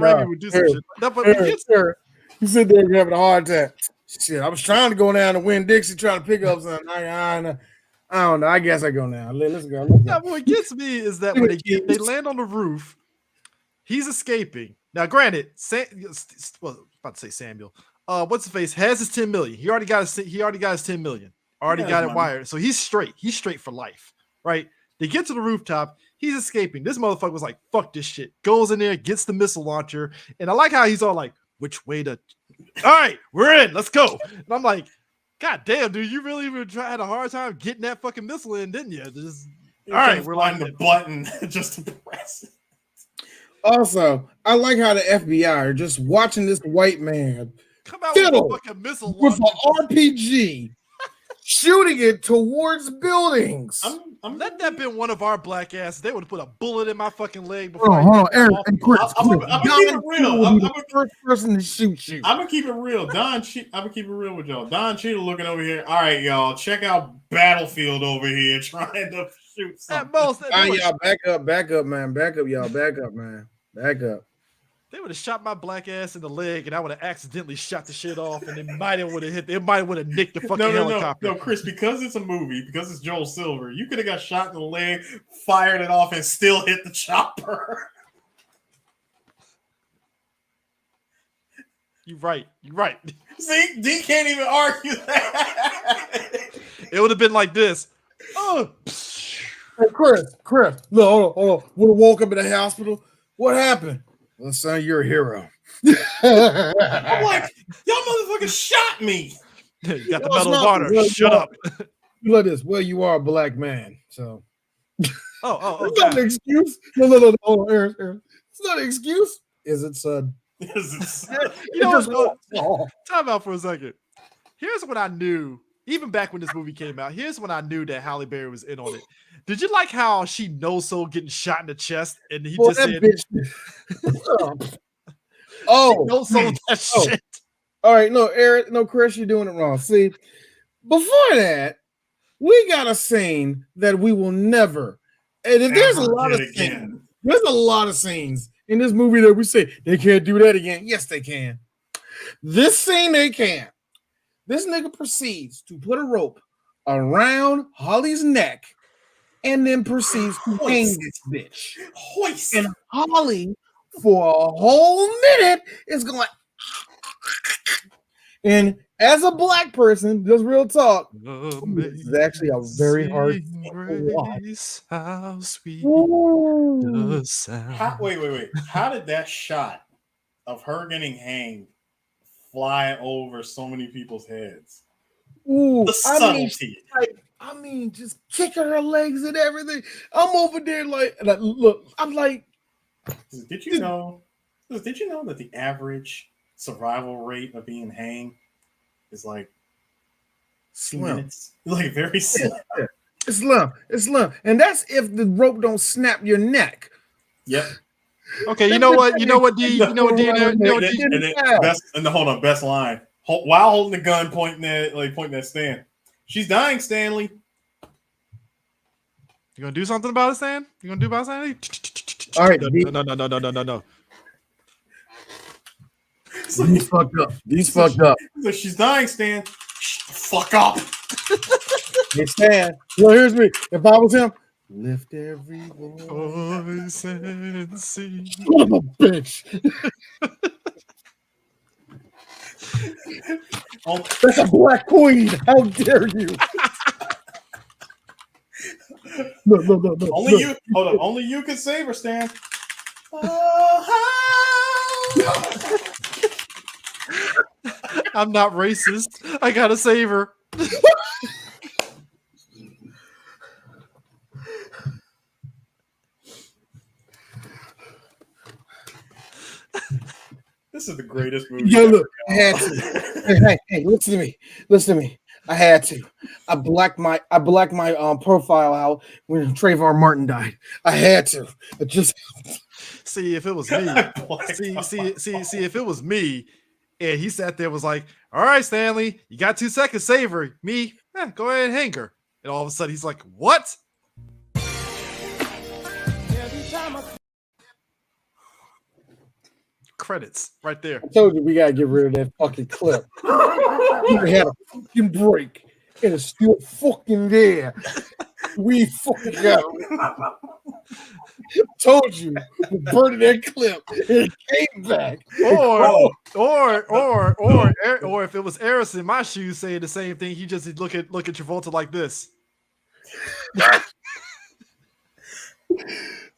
Raimi would do some shit. No, but you sit there having a heart attack. Shit, I was trying to go down to Win Dixie, trying to pick up something. I don't know. I guess I go now. Let's go. Yeah, what gets me is that when they land on the roof, he's escaping. Now, granted, about to say Samuel. What's the face has his 10 million. He already got his 10 million. Already got it wired. So he's straight. He's straight for life, right? They get to the rooftop. He's escaping. This motherfucker was like, "Fuck this shit." Goes in there, gets the missile launcher, and I like how he's all like, "Which way to?" All right, we're in. Let's go. And I'm like, God damn, dude, you really had a hard time getting that fucking missile in, didn't you? All right, we're on the button just to press it. Also, I like how the FBI are just watching this white man come out with a fucking missile with an RPG, shooting it towards buildings. Let that been one of our black asses. They would have put a bullet in my fucking leg before. Hold on, Aaron. I'm gonna keep it real. I'm the first person to shoot you. I'm gonna keep it real. I'm gonna keep it real with y'all. Don Cheadle looking over here. All right, y'all. Check out Battlefield over here trying to shoot something. All right, y'all. Back up, man. Back up, y'all. Back up, man. Back up. They would have shot my black ass in the leg, and I would have accidentally shot the shit off, and it might have hit. It might would have nicked the fucking helicopter. No, Chris, because it's a movie, because it's Joel Silver, you could have got shot in the leg, fired it off, and still hit the chopper. You're right. See, D can't even argue that. It would have been like this. Oh, hey, Chris, look, hold on. Would have woke up in the hospital. What happened? Well, son, you're a hero. I'm like, y'all motherfuckers shot me. You got the Medal of Honor. Shut up. Look at this. Well, you are a black man, so. It's not an excuse. No. Hold on, Aaron. It's not an excuse. Is it, son? You know what? Time out for a second. Here's what I knew. Even back when this movie came out, here's when I knew that Halle Berry was in on it. Did you like how she no-so getting shot in the chest and he just said, no-so that shit. All right, no, Eric, no, Chris, you're doing it wrong. See, before that, we got a scene that we will never. And if there's a lot of scenes, there's a lot of scenes in this movie that we say they can't do that again. Yes, they can. This scene they can. This nigga proceeds to put a rope around Holly's neck and then proceeds to hang this bitch. Hoist. And Holly, for a whole minute, is going. And as a black person, just real talk, this is actually a very hard grace, how sweet the sound. Wait. How did that shot of her getting hanged fly over so many people's heads? Ooh, the subtlety. I mean, just kicking her legs and everything. I'm over there like, look, I'm like. Did you know that the average survival rate of being hanged is like 2 minutes? Like very slim. It's slim. And that's if the rope don't snap your neck. Yep. Okay, you know what, D? Best line. While holding the gun, pointing at Stan. She's dying, Stanley. You gonna do something about it, Stan? You gonna do about Stanley? All right. No. These fucked up. So she's dying, Stan. Fuck up. Hey, Stan. Yo, here's me. If I was him, lift every voice and sing. Son of a bitch. That's a black queen. How dare you? No. Only you can save her, Stan. I'm not racist. I gotta save her. This is the greatest movie. Yeah, look, I had to. Hey, listen to me. I had to. I blacked my profile out when Trayvon Martin died. I had to. See if it was me. see if it was me, and he sat there was like, "All right, Stanley, you got 2 seconds. Save her." Me, go ahead and hang her. And all of a sudden he's like, "What?" Credits right there. I told you we gotta get rid of that fucking clip. You had a fucking break, and it's still fucking there. We fucking got it. Told you, we burned that clip, and it came back. Or if it was Eris in my shoes saying the same thing, he just look at Travolta like this.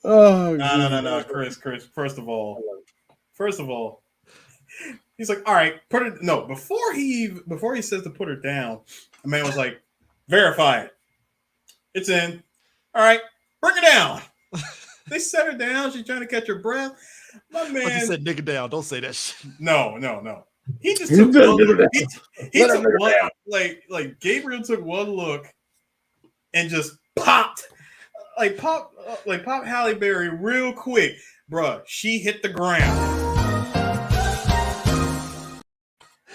Oh no, Chris. First of all, he's like, all right, put it. No, before he says to put her down, the man was like, verify it. It's in. All right, bring her down. They set her down. She's trying to catch her breath. My man. Like you said, nigga down. Don't say that shit. No. He just took one. He took one. Like Gabriel took one look and just popped, like pop Halle Berry real quick, bruh. She hit the ground.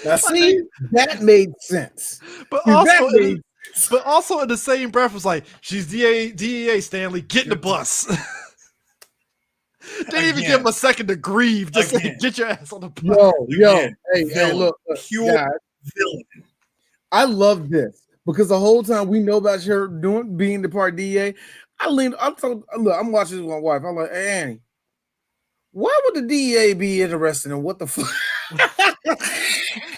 Now, see, that made sense. But See, also in the same breath was like, she's DEA Stanley, get in the bus. They didn't even give him a second to grieve. Just say, get your ass on the bus. Hey, look, pure villain. I love this because the whole time we know about her being the part DEA, I'm watching this with my wife. I'm like, hey, Annie, why would the DEA be interested in what the fuck?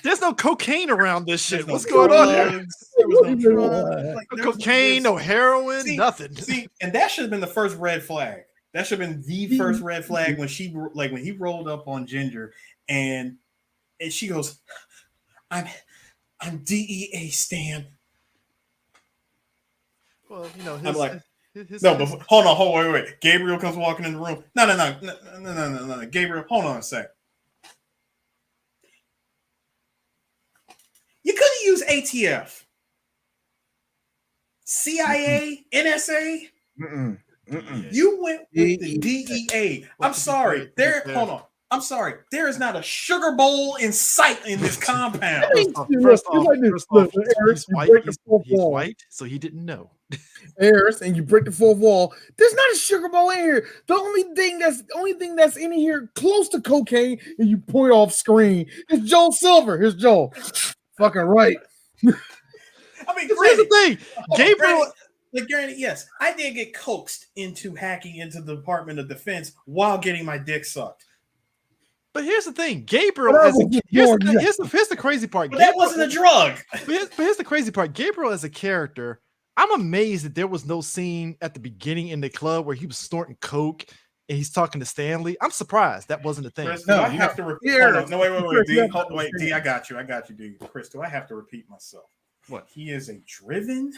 There's no cocaine around this shit. What's going on here? There was no drugs. No cocaine, no heroin, nothing. See, and that should have been the first red flag. That should have been the first red flag when he rolled up on Ginger and she goes, I'm DEA Stan. Well, you know, I'm like, hold on, wait. Gabriel comes walking in the room. No. Gabriel, hold on a sec. You couldn't use ATF, CIA, NSA. You went with the DEA. I'm sorry. Hold on. I'm sorry. There is not a sugar bowl in sight in this compound. First off, he's white, so he didn't know. Harris, and you break the fourth wall. There's not a sugar bowl in here. The only thing that's in here close to cocaine, and you point off screen, is Joel Silver. Here's Joel. Fucking right. I mean, here's the thing, Gabriel. Granted, yes, I did get coaxed into hacking into the Department of Defense while getting my dick sucked. But here's the thing, Gabriel. Here's the crazy part. But that wasn't a drug. But here's the crazy part. Gabriel as a character, I'm amazed that there was no scene at the beginning in the club where he was snorting coke and he's talking to Stanley. I'm surprised that wasn't a thing. Chris, I have to repeat. No, wait, D. I got you, D. Chris, do I have to repeat myself? What? He is a driven,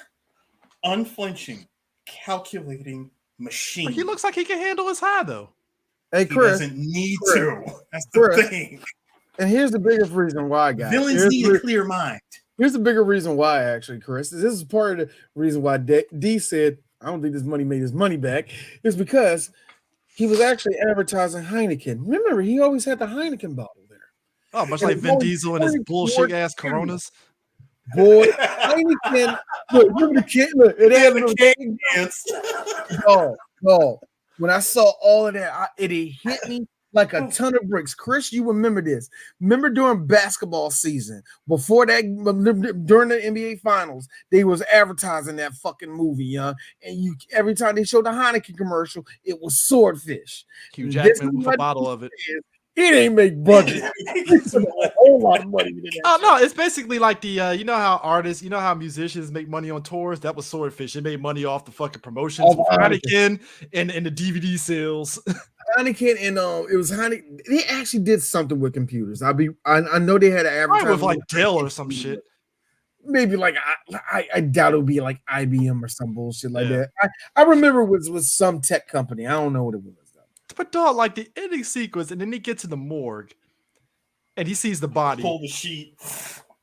unflinching, calculating machine. But he looks like he can handle his high, though. Hey, Chris. He doesn't need to. That's the thing. And here's the biggest reason why, guys. Villains need a clear mind. Here's the bigger reason why, actually, Chris. This is part of the reason why D said, I don't think this money made his money back. Is because he was actually advertising Heineken. Remember, he always had the Heineken bottle there. Oh, much like Vin Diesel and his bullshit ass Coronas. Boy, Heineken. Look, remember the kid? Look, it had the cans. Oh. When I saw all of that, it hit me like a ton of bricks. Chris, you remember this. Remember during basketball season, before that, during the NBA Finals, they was advertising that fucking movie, and every time they showed the Heineken commercial, it was Swordfish. Hugh Jackman with a bottle of it. It ain't make budget. It's a whole lot of money. No, it's basically like the you know how musicians make money on tours? That was Swordfish. It made money off the fucking promotions, Heineken and the DVD sales. Heineken and it was Heineken. They actually did something with computers. I know they had an advertisement with like Dell or some shit. Maybe like I doubt it would be like IBM or some bullshit like that. I remember it was some tech company. I don't know what it was. But dog, like the ending sequence, and then he gets to the morgue, and he sees the body. Pull the sheet.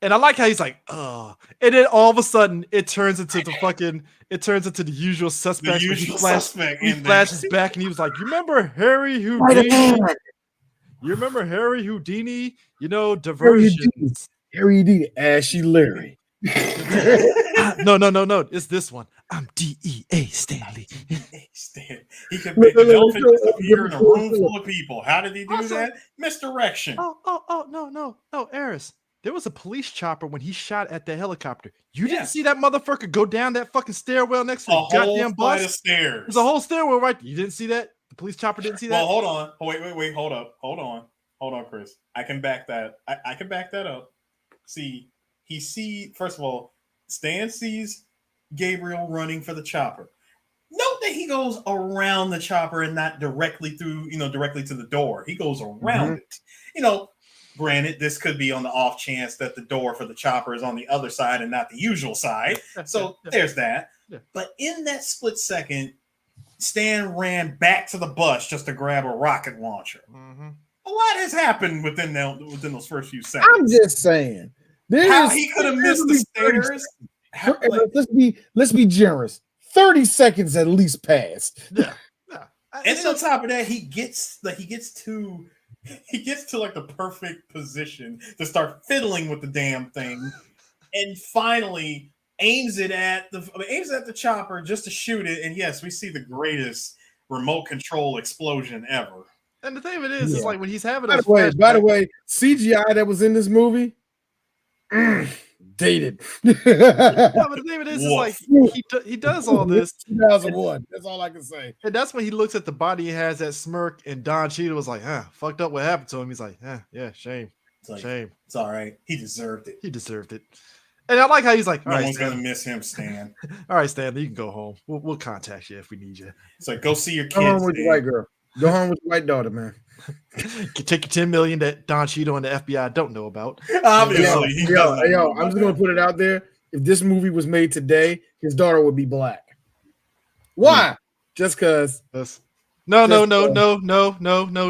And I like how he's like, oh. And then all of a sudden, it turns into the usual suspect. The usual suspect. He flashes back, and he was like, you remember Harry Houdini? You remember Harry Houdini? You know, diversions. Harry Houdini, Ashy Larry. No. It's this one. I'm DEA Stanley. He could make an elephant disappear in a room full of people. How did he do that? Misdirection. No, Eris. There was a police chopper when he shot at the helicopter. You didn't see that motherfucker go down that fucking stairwell next to the goddamn bus? Of stairs. There's a whole stairwell, right? You didn't see that? The police chopper didn't see that? Well, hold on. Wait. Hold on, Chris. I can back that. I can back that up. See, first of all, Stan sees Gabriel running for the chopper. Note that he goes around the chopper and not directly through, directly to the door. He goes around it. Granted, this could be on the off chance that the door for the chopper is on the other side and not the usual side. So there's that. Yeah. But in that split second, Stan ran back to the bus just to grab a rocket launcher. Mm-hmm. A lot has happened within those first few seconds. I'm just saying. How he could have missed the stairs. Let's be generous. 30 seconds at least passed. Yeah. And then on top of that, he gets to like the perfect position to start fiddling with the damn thing, and finally aims it at the chopper just to shoot it. And yes, we see the greatest remote control explosion ever. And the thing of it is like when he's having by the way, CGI that was in this movie, dated. No, but the thing of it is like he does all this. 2001. That's all I can say. And that's when he looks at the body and has that smirk, and Don Cheadle was like, fucked up what happened to him. He's like, yeah, shame. Shame. It's all right. He deserved it. And I like how he's like, no one's gonna miss him, Stan. All right, Stan, you can go home. We'll contact you if we need you. It's like, go see your kids. Go home with your white girl. Go home with your white daughter, man. Take your $10 million that Don Cheadle and the FBI don't know about. Obviously, yo, I'm just gonna put it out there. If this movie was made today, his daughter would be black. Why? Just because. No,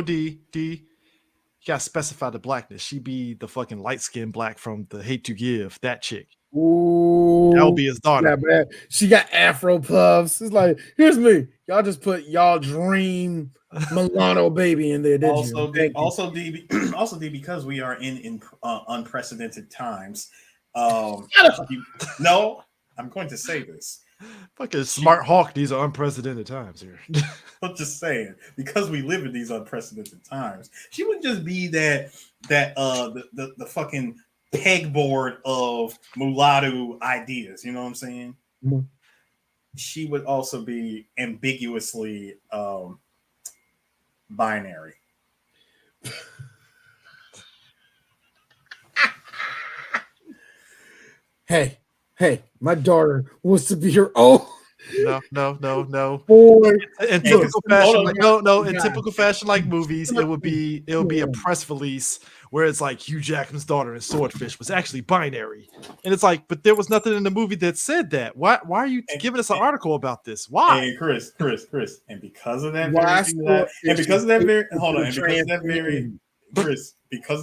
D. You gotta specify the blackness. She be the fucking light skinned black from the Hate to Give. That chick. Ooh, that would be his daughter. Yeah, she got afro puffs. It's like, here's me. Y'all just put y'all dream Milano baby in there, didn't you? Also, D, because we are in unprecedented times. No, I'm going to say this. Fucking smart hawk. These are unprecedented times here. I'm just saying, because we live in these unprecedented times, she wouldn't just be the fucking pegboard of mulatto ideas. You know what I'm saying? Mm-hmm. She would also be ambiguously binary. Hey, my daughter wants to be her own. No. Boy. In typical fashion, in typical fashion, like movies, it would be a press release where it's like Hugh Jackman's daughter in Swordfish was actually binary, and it's like, but there was nothing in the movie that said that. Why are you giving us an article about this? Why? Hey, Chris, and because of that because of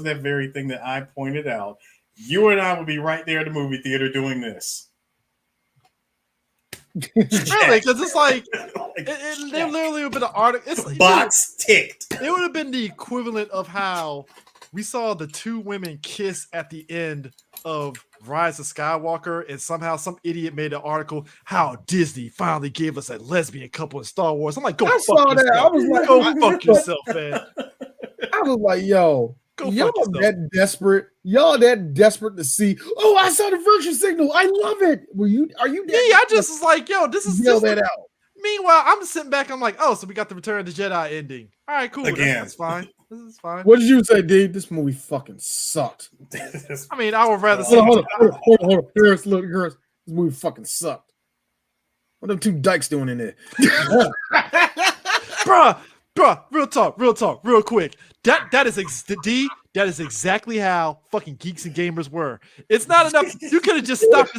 that very thing that I pointed out, you and I would be right there at the movie theater doing this. Really, because it's like there literally would have been an article. Box ticked. It would have been the equivalent of how we saw the two women kiss at the end of Rise of Skywalker, and somehow some idiot made an article how Disney finally gave us a lesbian couple in Star Wars. I'm like, go fuck yourself, man. I was like, yo. Y'all that desperate. Y'all that desperate to see. Oh, I saw the virtue signal. I love it. Are you? I just was like, yo, this is yell that out. Meanwhile, I'm sitting back. I'm like, oh, so we got the Return of the Jedi ending. All right, cool. Again. That's fine. This is fine. What did you say, D? This movie fucking sucked. I mean, I would rather see. Hold on. Harris, look, Harris. This movie fucking sucked. What are them two dykes doing in there? Bruh, real talk, real quick. That is exactly how fucking geeks and gamers were. It's not enough. You could have just stopped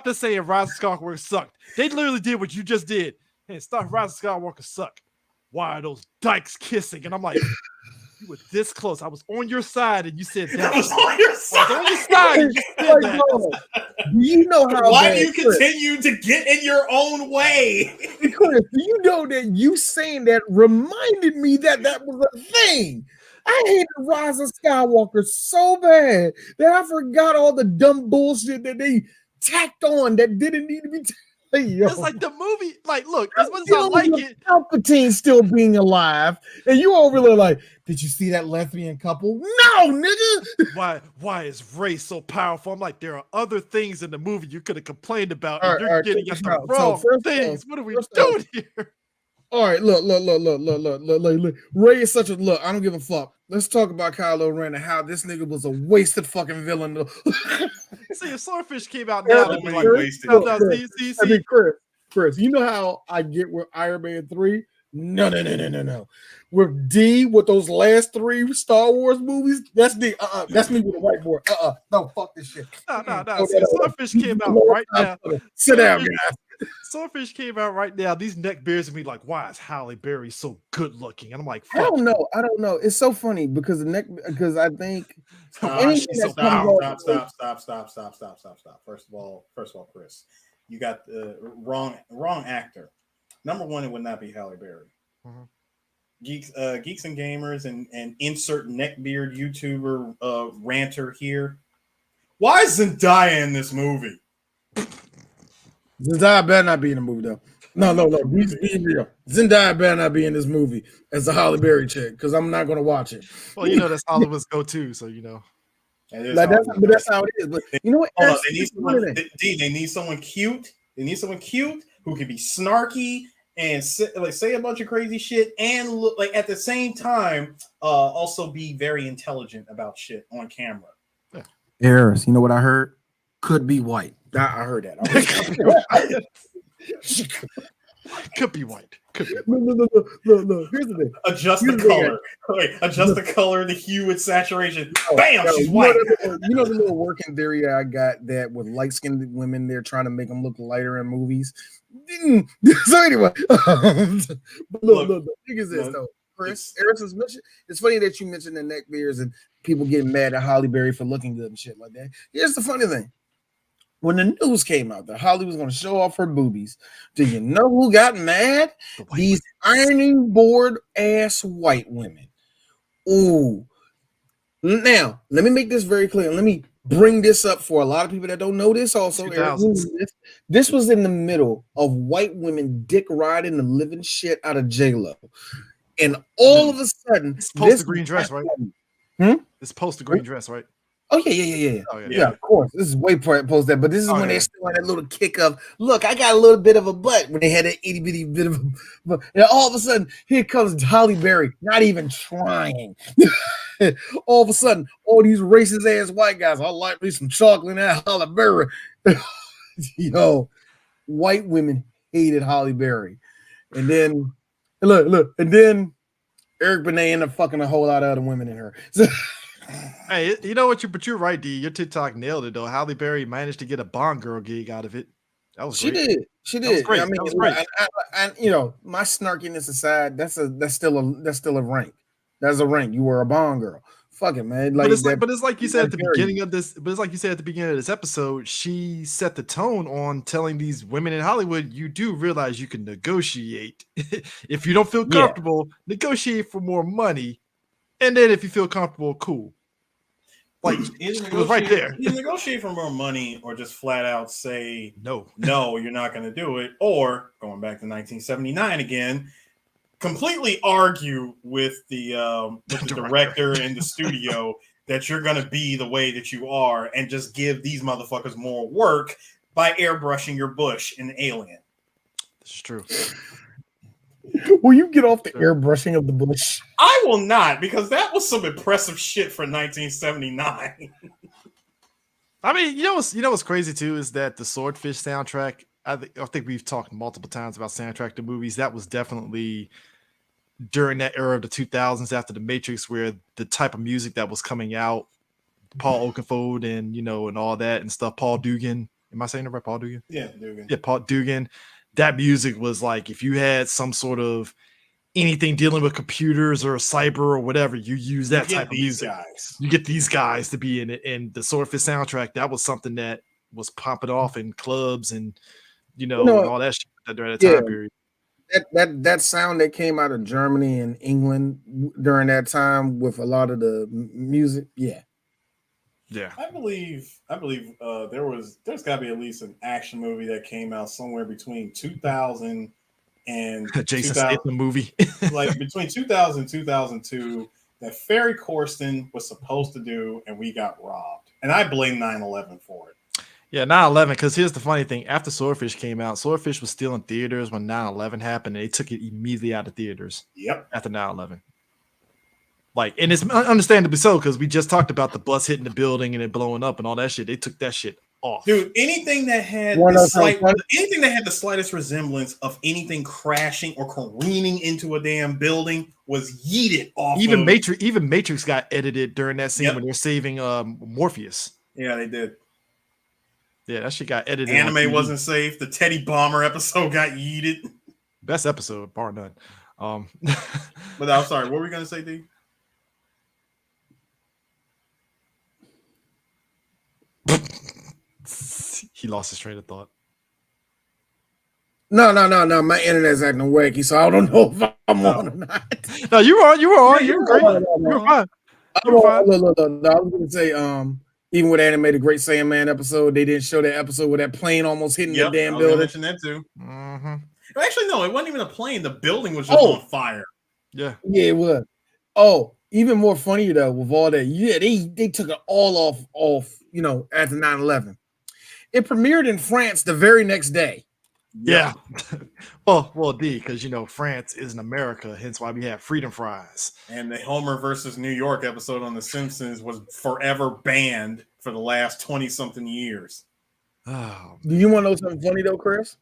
to saying Rise of Skywalker sucked. They literally did what you just did. Hey, stop Rise of Skywalker suck. Why are those dykes kissing? And I'm like, you were this close. I was on your side, and you said that. I was on your side. And you said that. You know how? Why do you continue to get in your own way? Because you know that you saying that reminded me that was a thing. I hated Rise of Skywalker so bad that I forgot all the dumb bullshit that they tacked on that didn't need to be. It's like the movie. Like, look, as much as I like it, Palpatine still being alive, and you over there like, did you see that lesbian couple? No, nigga. Why is Rey so powerful? I'm like, there are other things in the movie you could have complained about, and you're getting at the wrong things. What are we doing here? All right, look. Rey is such a look. I don't give a fuck. Let's talk about Kylo Ren and how this nigga was a wasted fucking villain. See, if Swordfish came out now, they'd be like, wasted. Chris, you know how I get with Iron Man 3? No. With D, with those last 3 Star Wars movies, that's D. That's me with a whiteboard. No, fuck this shit. No. See, Swordfish came out right now. Sit down, guys. Swordfish came out right now. These neck beards and be like, why is Halle Berry so good looking? And I'm like, fuck. I don't know. It's so funny because I think stop. First of all, Chris, you got the wrong actor. Number one, it would not be Halle Berry. Mm-hmm. Geeks and gamers and insert neckbeard YouTuber ranter here. Why is Zendaya in this movie? Zendaya better not be in the movie though. No. Be real. Zendaya better not be in this movie as the Halle Berry chick because I'm not gonna watch it. Well, you know that's Hollywood's go-to, so you know. Like that's how it is. But you know what? They need someone cute. They need someone cute who can be snarky and say a bunch of crazy shit and look like at the same time also be very intelligent about shit on camera. Yeah. Eris, you know what I heard? Could be white. I heard that. Could be white. Could be. No. Here's the thing. Adjust the color. Adjust the color, the hue, and saturation. Bam, she's white. You know the little working theory I got that with light-skinned women, they're trying to make them look lighter in movies. So anyway, look, the thing is this though, Chris. Eris mentioned. It's funny that you mentioned the neck beards and people getting mad at Halle Berry for looking good and shit like that. Here's the funny thing. When the news came out that Holly was going to show off her boobies, do you know who got mad? These ironing board ass white women. Ooh. Now, let me make this very clear. Let me bring this up for a lot of people that don't know this also. This was in the middle of white women dick riding the living shit out of J-Lo. And all of a sudden, it's post the green dress, right? It's post the green dress, right? Oh yeah. Oh, yeah, of course. This is way post that, but this is when they still had that little kick of look, I got a little bit of a butt when they had that itty bitty bit of a and all of a sudden here comes Halle Berry, not even trying. All of a sudden, all these racist ass white guys, I like me some chocolate and Halle Berry. Yo, white women hated Halle Berry. And then look, and then Eric Benet ended up fucking a whole lot of other women in her. Hey, you know what? But you're right, D. Your TikTok nailed it though. Halle Berry managed to get a Bond girl gig out of it. That was great. She did. That was great. I mean, that was great. And you know, my snarkiness aside, that's still a rank. That's a rank. You were a Bond girl. Fuck it, man. Like, but it's like you said at the beginning of this. But it's like you said at the beginning of this episode. She set the tone on telling these women in Hollywood, you do realize you can negotiate. If you don't feel comfortable, negotiate for more money, and then if you feel comfortable, cool. Like it was right there. You negotiate for more money, or just flat out say no, you're not going to do it, or going back to 1979 again, completely argue with the director and the studio that you're going to be the way that you are, and just give these motherfuckers more work by airbrushing your bush in Alien. This is true. Will you get off the airbrushing of the bush? I will not, because that was some impressive shit for 1979. I mean, you know what's crazy too is that the Swordfish soundtrack. I think we've talked multiple times about soundtrack to movies. That was definitely during that era of the 2000s after the Matrix, where the type of music that was coming out, Paul Oakenfold and and all that and stuff. Paul Dugan. Am I saying it right? Paul Dugan? Yeah, Dugan. Yeah, Paul Dugan. That music was like, if you had some sort of anything dealing with computers or cyber or whatever, you use that type of music. You get these guys to be in it. And the Swordfish soundtrack, that was something that was popping off in clubs and, and all that shit during that time period. That sound that came out of Germany and England during that time with a lot of the music. Yeah. I believe there's got to be at least an action movie that came out somewhere between 2000 and Jason Statham movie, like between 2000 and 2002, that Ferry Corsten was supposed to do, and we got robbed. And I blame 9/11 for it. Yeah, 9/11. Because here's the funny thing: after Swordfish came out, Swordfish was still in theaters when 9/11 happened, and they took it immediately out of theaters. Yep. After 9/11. Like, and it's understandably so, because we just talked about the bus hitting the building and it blowing up and all that shit. They took that shit off. Dude, anything that had the slightest resemblance of anything crashing or careening into a damn building was yeeted off. Even Matrix got edited during that scene when they're saving Morpheus. Yeah, they did. Yeah, that shit got edited. Anime wasn't safe. The Teddy Bomber episode got yeeted. Best episode, bar none. But I'm sorry, what were we gonna say, D? He lost his train of thought. No. My internet's acting wacky, so I don't know if I'm on or not. No, you were on. You were great. You were fine. No, I was gonna say, even with animated Great Saiyan episode, they didn't show that episode with that plane almost hitting the damn building. I mentioned that too. Mm-hmm. Actually, no, it wasn't even a plane. The building was just on fire. Yeah, it was. Oh, even more funny though with all that. Yeah, they took it all off. After 9/11, it premiered in France the very next day. Yeah. well, because France isn't America, hence why we have freedom fries. And the Homer versus New York episode on The Simpsons was forever banned for the last 20-something years. Oh, do you want to know something funny though, Chris?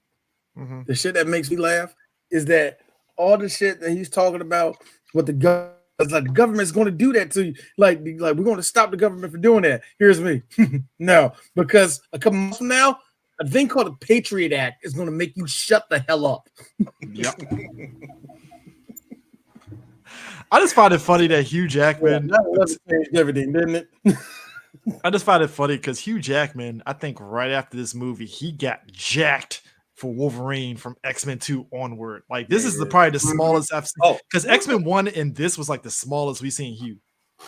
Mm-hmm. The shit that makes me laugh is that all the shit that he's talking about with the government. Like the government's going to do that to you. Like we're going to stop the government from doing that. Here's me. No, because a couple months from now, a thing called the Patriot Act is going to make you shut the hell up. Yep. I just find it funny that Hugh Jackman changed everything, didn't it? I just find it funny because Hugh Jackman, I think right after this movie, he got jacked for Wolverine from X-Men 2 onward. Like this is probably the smallest I've seen. Because X-Men 1 and this was like the smallest we've seen Hugh.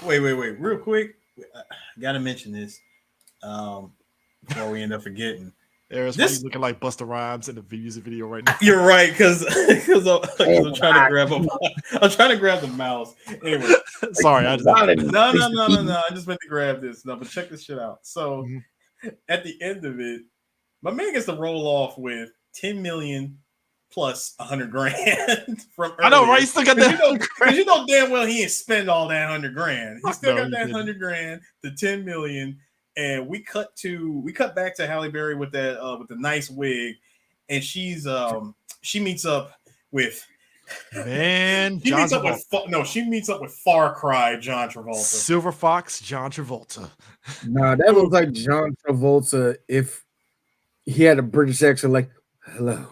Wait, real quick. Gotta mention this before we end up forgetting. There's this looking like Busta Rhymes in the music video right now. You're right, because I'm trying to grab I'm trying to grab the mouse. Anyway, sorry, I just no. I just meant to grab this. No, but check this shit out. So at the end of it, my man gets to roll off with 10 million plus 100 grand from earlier. I know, right? He still got that. Because damn well he ain't spend all that 100 grand. He still got that 100 grand to 10 million. And we cut back to Halle Berry with that with the nice wig, and she meets up with she meets up with Far Cry John Travolta. Silver Fox John Travolta. Nah, that looks like John Travolta if he had a British accent, like hello.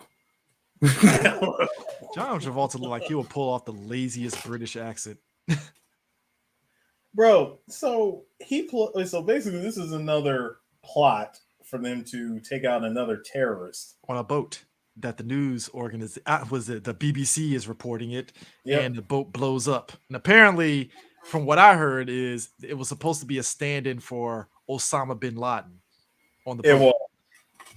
John Travolta looked like he would pull off the laziest British accent. Bro, so basically this is another plot for them to take out another terrorist on a boat that the news organization the BBC is reporting it, and the boat blows up. And apparently, from what I heard, is it was supposed to be a stand-in for Osama bin Laden on the boat.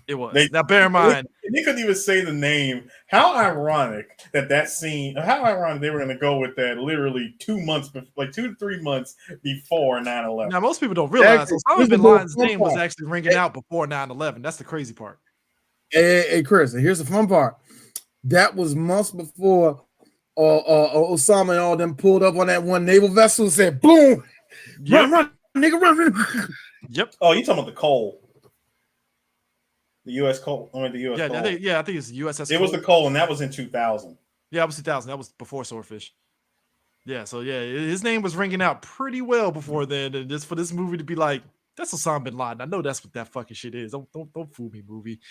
It was. Now, bear in mind, they couldn't even say the name. How ironic that scene. How ironic they were going to go with that. Literally 2 months, 2 to 3 months before 9/11. Now, most people don't realize Osama bin Laden's name was actually ringing out before 9/11. That's the crazy part. Hey, Chris. Here's the fun part. That was months before Osama and all them pulled up on that one naval vessel and said, "Boom, run, nigga, run." Yep. Oh, you talking about the Cole? The U.S. Cole. I mean, the U.S. Cole. I think it's the USS. It was the Cole, and that was in 2000. Yeah, it was 2000. That was before Swordfish. Yeah, so his name was ringing out pretty well before then, and just for this movie to be like, that's Osama bin Laden. I know that's what that fucking shit is. Don't fool me, movie.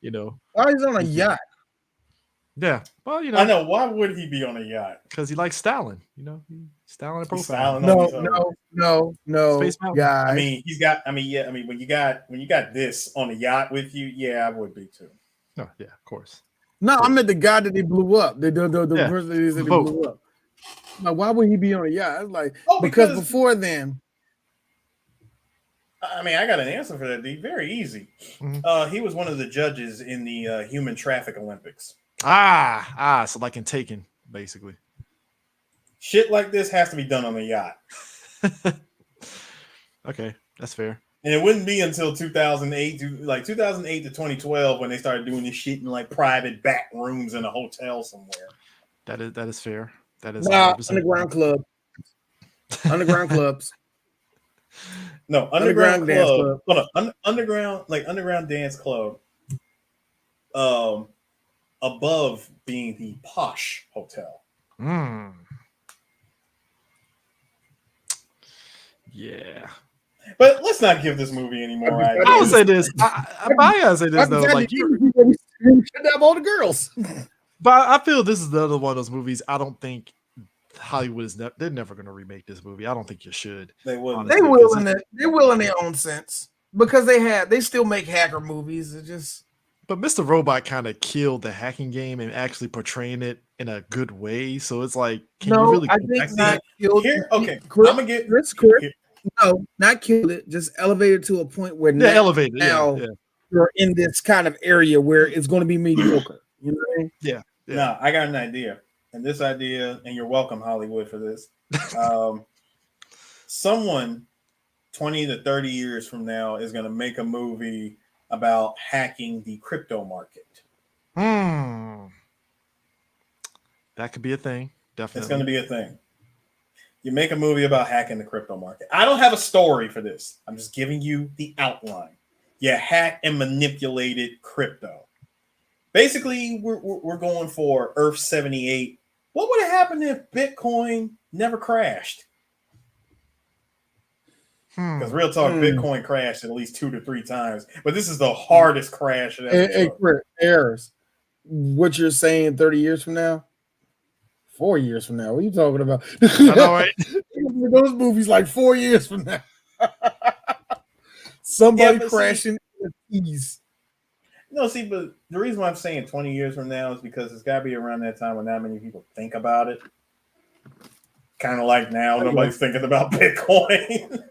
He's on a yacht. Yeah, well, I know. Why would he be on a yacht? Because he likes styling. Styling and profile. No. Yeah. I mean, when you got this on a yacht with you, yeah, I would be too. No, yeah, of course. No, I meant the guy that they blew up. The person that they blew up. Now, why would he be on a yacht? It's like because before then. I mean, I got an answer for that. Very easy. Mm-hmm. He was one of the judges in the Human Traffic Olympics. So like in Taken, basically. Shit like this has to be done on a yacht. Okay, that's fair. And it wouldn't be until 2008 to 2012 when they started doing this shit in like private back rooms in a hotel somewhere. That is fair. That is underground club. Underground clubs. No, underground dance club. Hold on. Underground dance club. Above being the posh hotel. Yeah. But let's not give this movie any more ideas. I would say this. I gotta say this though. Like you kidnap all the girls. But I feel this is another one of those movies. I don't think Hollywood is they're never going to remake this movie. I don't think you should. They will. They will in their own sense because they still make hacker movies. It just. But Mr. Robot kind of killed the hacking game and actually portraying it in a good way. So it's like, can you really? I think not killed here. Okay, Chris, I'm gonna get Chris. No, not killed it. Just elevated to a point where elevated. Now you're in this kind of area where it's going to be mediocre. You know what I mean? Yeah. No, I got an idea, and this idea, and you're welcome, Hollywood, for this. Someone 20 to 30 years from now is going to make a movie about hacking the crypto market. That could be a thing. Definitely. It's going to be a thing. You make a movie about hacking the crypto market. I don't have a story for this. I'm just giving you the outline. You hack and manipulated crypto. Basically, we're going for Earth 78. What would have happened if Bitcoin never crashed? Because real talk, Bitcoin crashed at least 2 to 3 times. But this is the hardest crash it ever took. Harris, what you're saying 30 years from now? 4 years from now. What are you talking about? I know, right? Those movies like 4 years from now. Somebody crashing in the keys. No, see, but the reason why I'm saying 20 years from now is because it's got to be around that time when not many people think about it. Kind of like now, nobody's thinking about Bitcoin.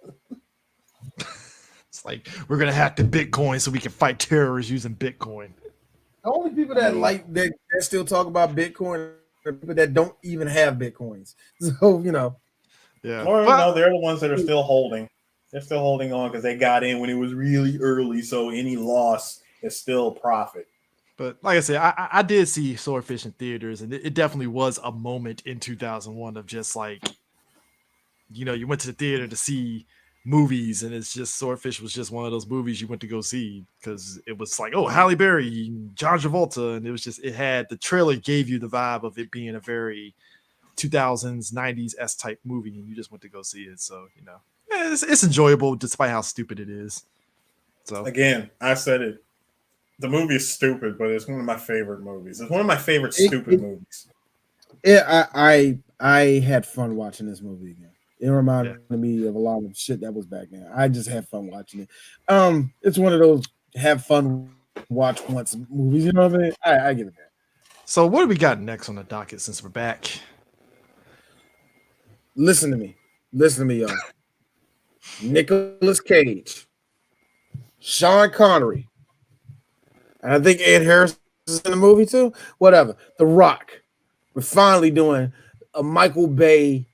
It's like, we're going to hack the Bitcoin so we can fight terrorists using Bitcoin. The only people that still talk about Bitcoin are people that don't even have Bitcoins. So, you know. Yeah. Or no, they're the ones that are still holding. They're still holding on because they got in when it was really early. So any loss is still profit. But like I said, I did see Swordfish in theaters, and it definitely was a moment in 2001 of just like, you know, you went to the theater to see movies, and it's just Swordfish was just one of those movies you went to go see because it was like, oh, Halle Berry, John Travolta, and it was just, it had, the trailer gave you the vibe of it being a very 2000s, 90s type movie, and you just went to go see it. So, you know, it's enjoyable despite how stupid it is. So again, I said it. The movie is stupid, but it's one of my favorite movies. It's one of my favorite stupid movies. Yeah, I had fun watching this movie again. It reminded me of a lot of shit that was back then. I just had fun watching it. It's one of those have fun watch once movies. You know what I mean? I get it. So what do we got next on the docket since we're back? Listen to me, y'all. Nicolas Cage, Sean Connery, and I think Ed Harris is in the movie too. Whatever. The Rock. We're finally doing a Michael Bay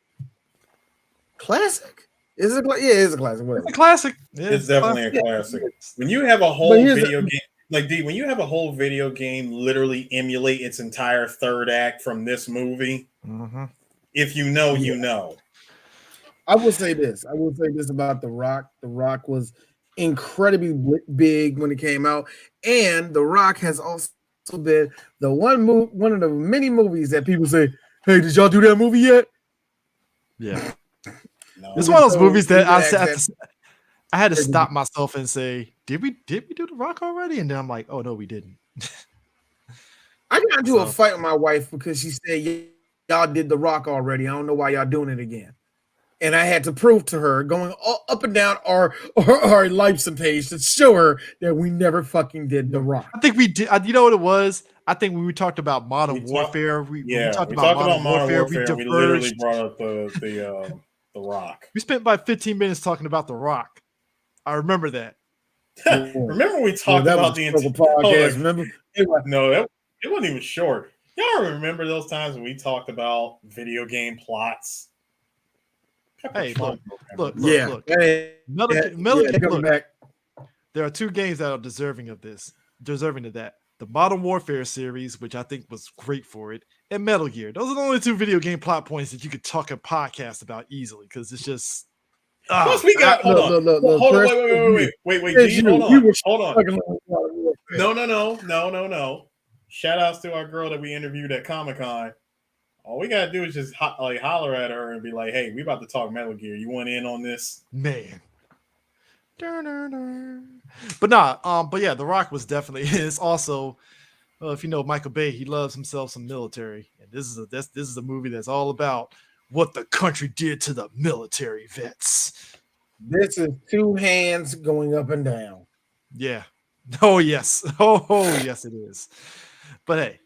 classic. Is it? Yeah, it's a classic. Whatever. It's a classic. Yeah, it's definitely a classic. When you have a whole video game, like D, when you have a whole video game literally emulate its entire third act from this movie, if you know, you know. I will say this. About The Rock. The Rock was incredibly big when it came out, and The Rock has also been the one of the many movies that people say, "Hey, did y'all do that movie yet?" Yeah, it's one of those movies that I had to stop myself and say, "Did we do The Rock already?" And then I'm like, "Oh no, we didn't." I got into a fight with my wife because she said, "Y'all did The Rock already. I don't know why y'all doing it again." And I had to prove to her, going up and down our Leipzig page, to show her that we never fucking did The Rock. I think we did. You know what it was? I think when we talked about Modern Warfare, we talked about Modern Warfare. We literally brought up the Rock. We spent about 15 minutes talking about The Rock. I remember that. Remember we talked about the entire podcast? Remember? No, it wasn't even short. Y'all remember those times when we talked about video game plots? Hey, look. Look. There are 2 games that are deserving of that. The Modern Warfare series, which I think was great for it, and Metal Gear. Those are the only 2 video game plot points that you could talk a podcast about easily, because it's just. Plus, we got. Hold on. Wait. Hold on. No. Shout outs to our girl that we interviewed at Comic-Con. All we gotta do is just holler at her and be like, "Hey, we about to talk Metal Gear. You want in on this?" Man. But yeah, The Rock was definitely. It's also, if you know Michael Bay, he loves himself some military, and this is a movie that's all about what the country did to the military vets. This is 2 hands going up and down. Yeah. Oh yes. Oh yes, it is. But hey,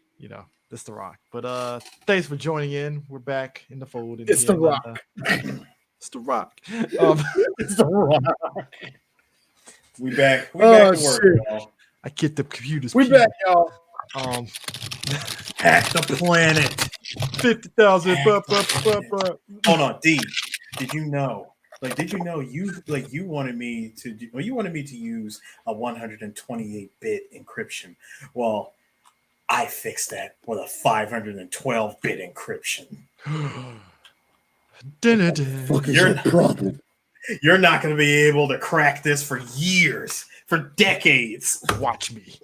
that's The Rock. But thanks for joining in. We're back in the fold. And It's The Rock. It's The Rock. It's The Rock. We back. We back to work, y'all. I get the computers. We back, y'all. Hack the planet. 50,000. Hold on, D. Did you know? You wanted me to use a 128-bit encryption. Well, I fixed that with a 512-bit encryption. You're not going to be able to crack this for years, for decades. Watch me.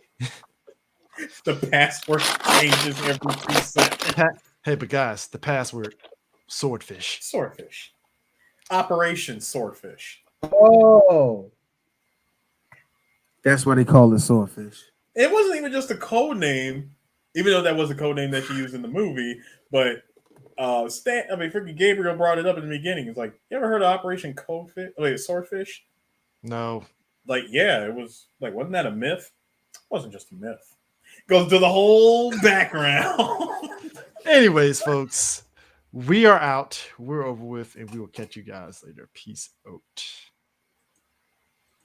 The password changes every 2 seconds. Hey, but guys, the password, Swordfish. Swordfish. Operation Swordfish. Oh. That's why they call it Swordfish. It wasn't even just a code name, even though that was a code name that she used in the movie, but freaking Gabriel brought it up in the beginning. It's like, you ever heard of Operation Swordfish? No. It was like, wasn't that a myth? It wasn't just a myth. It goes to the whole background. Anyways, folks, we are out. We're over with, and we will catch you guys later. Peace out.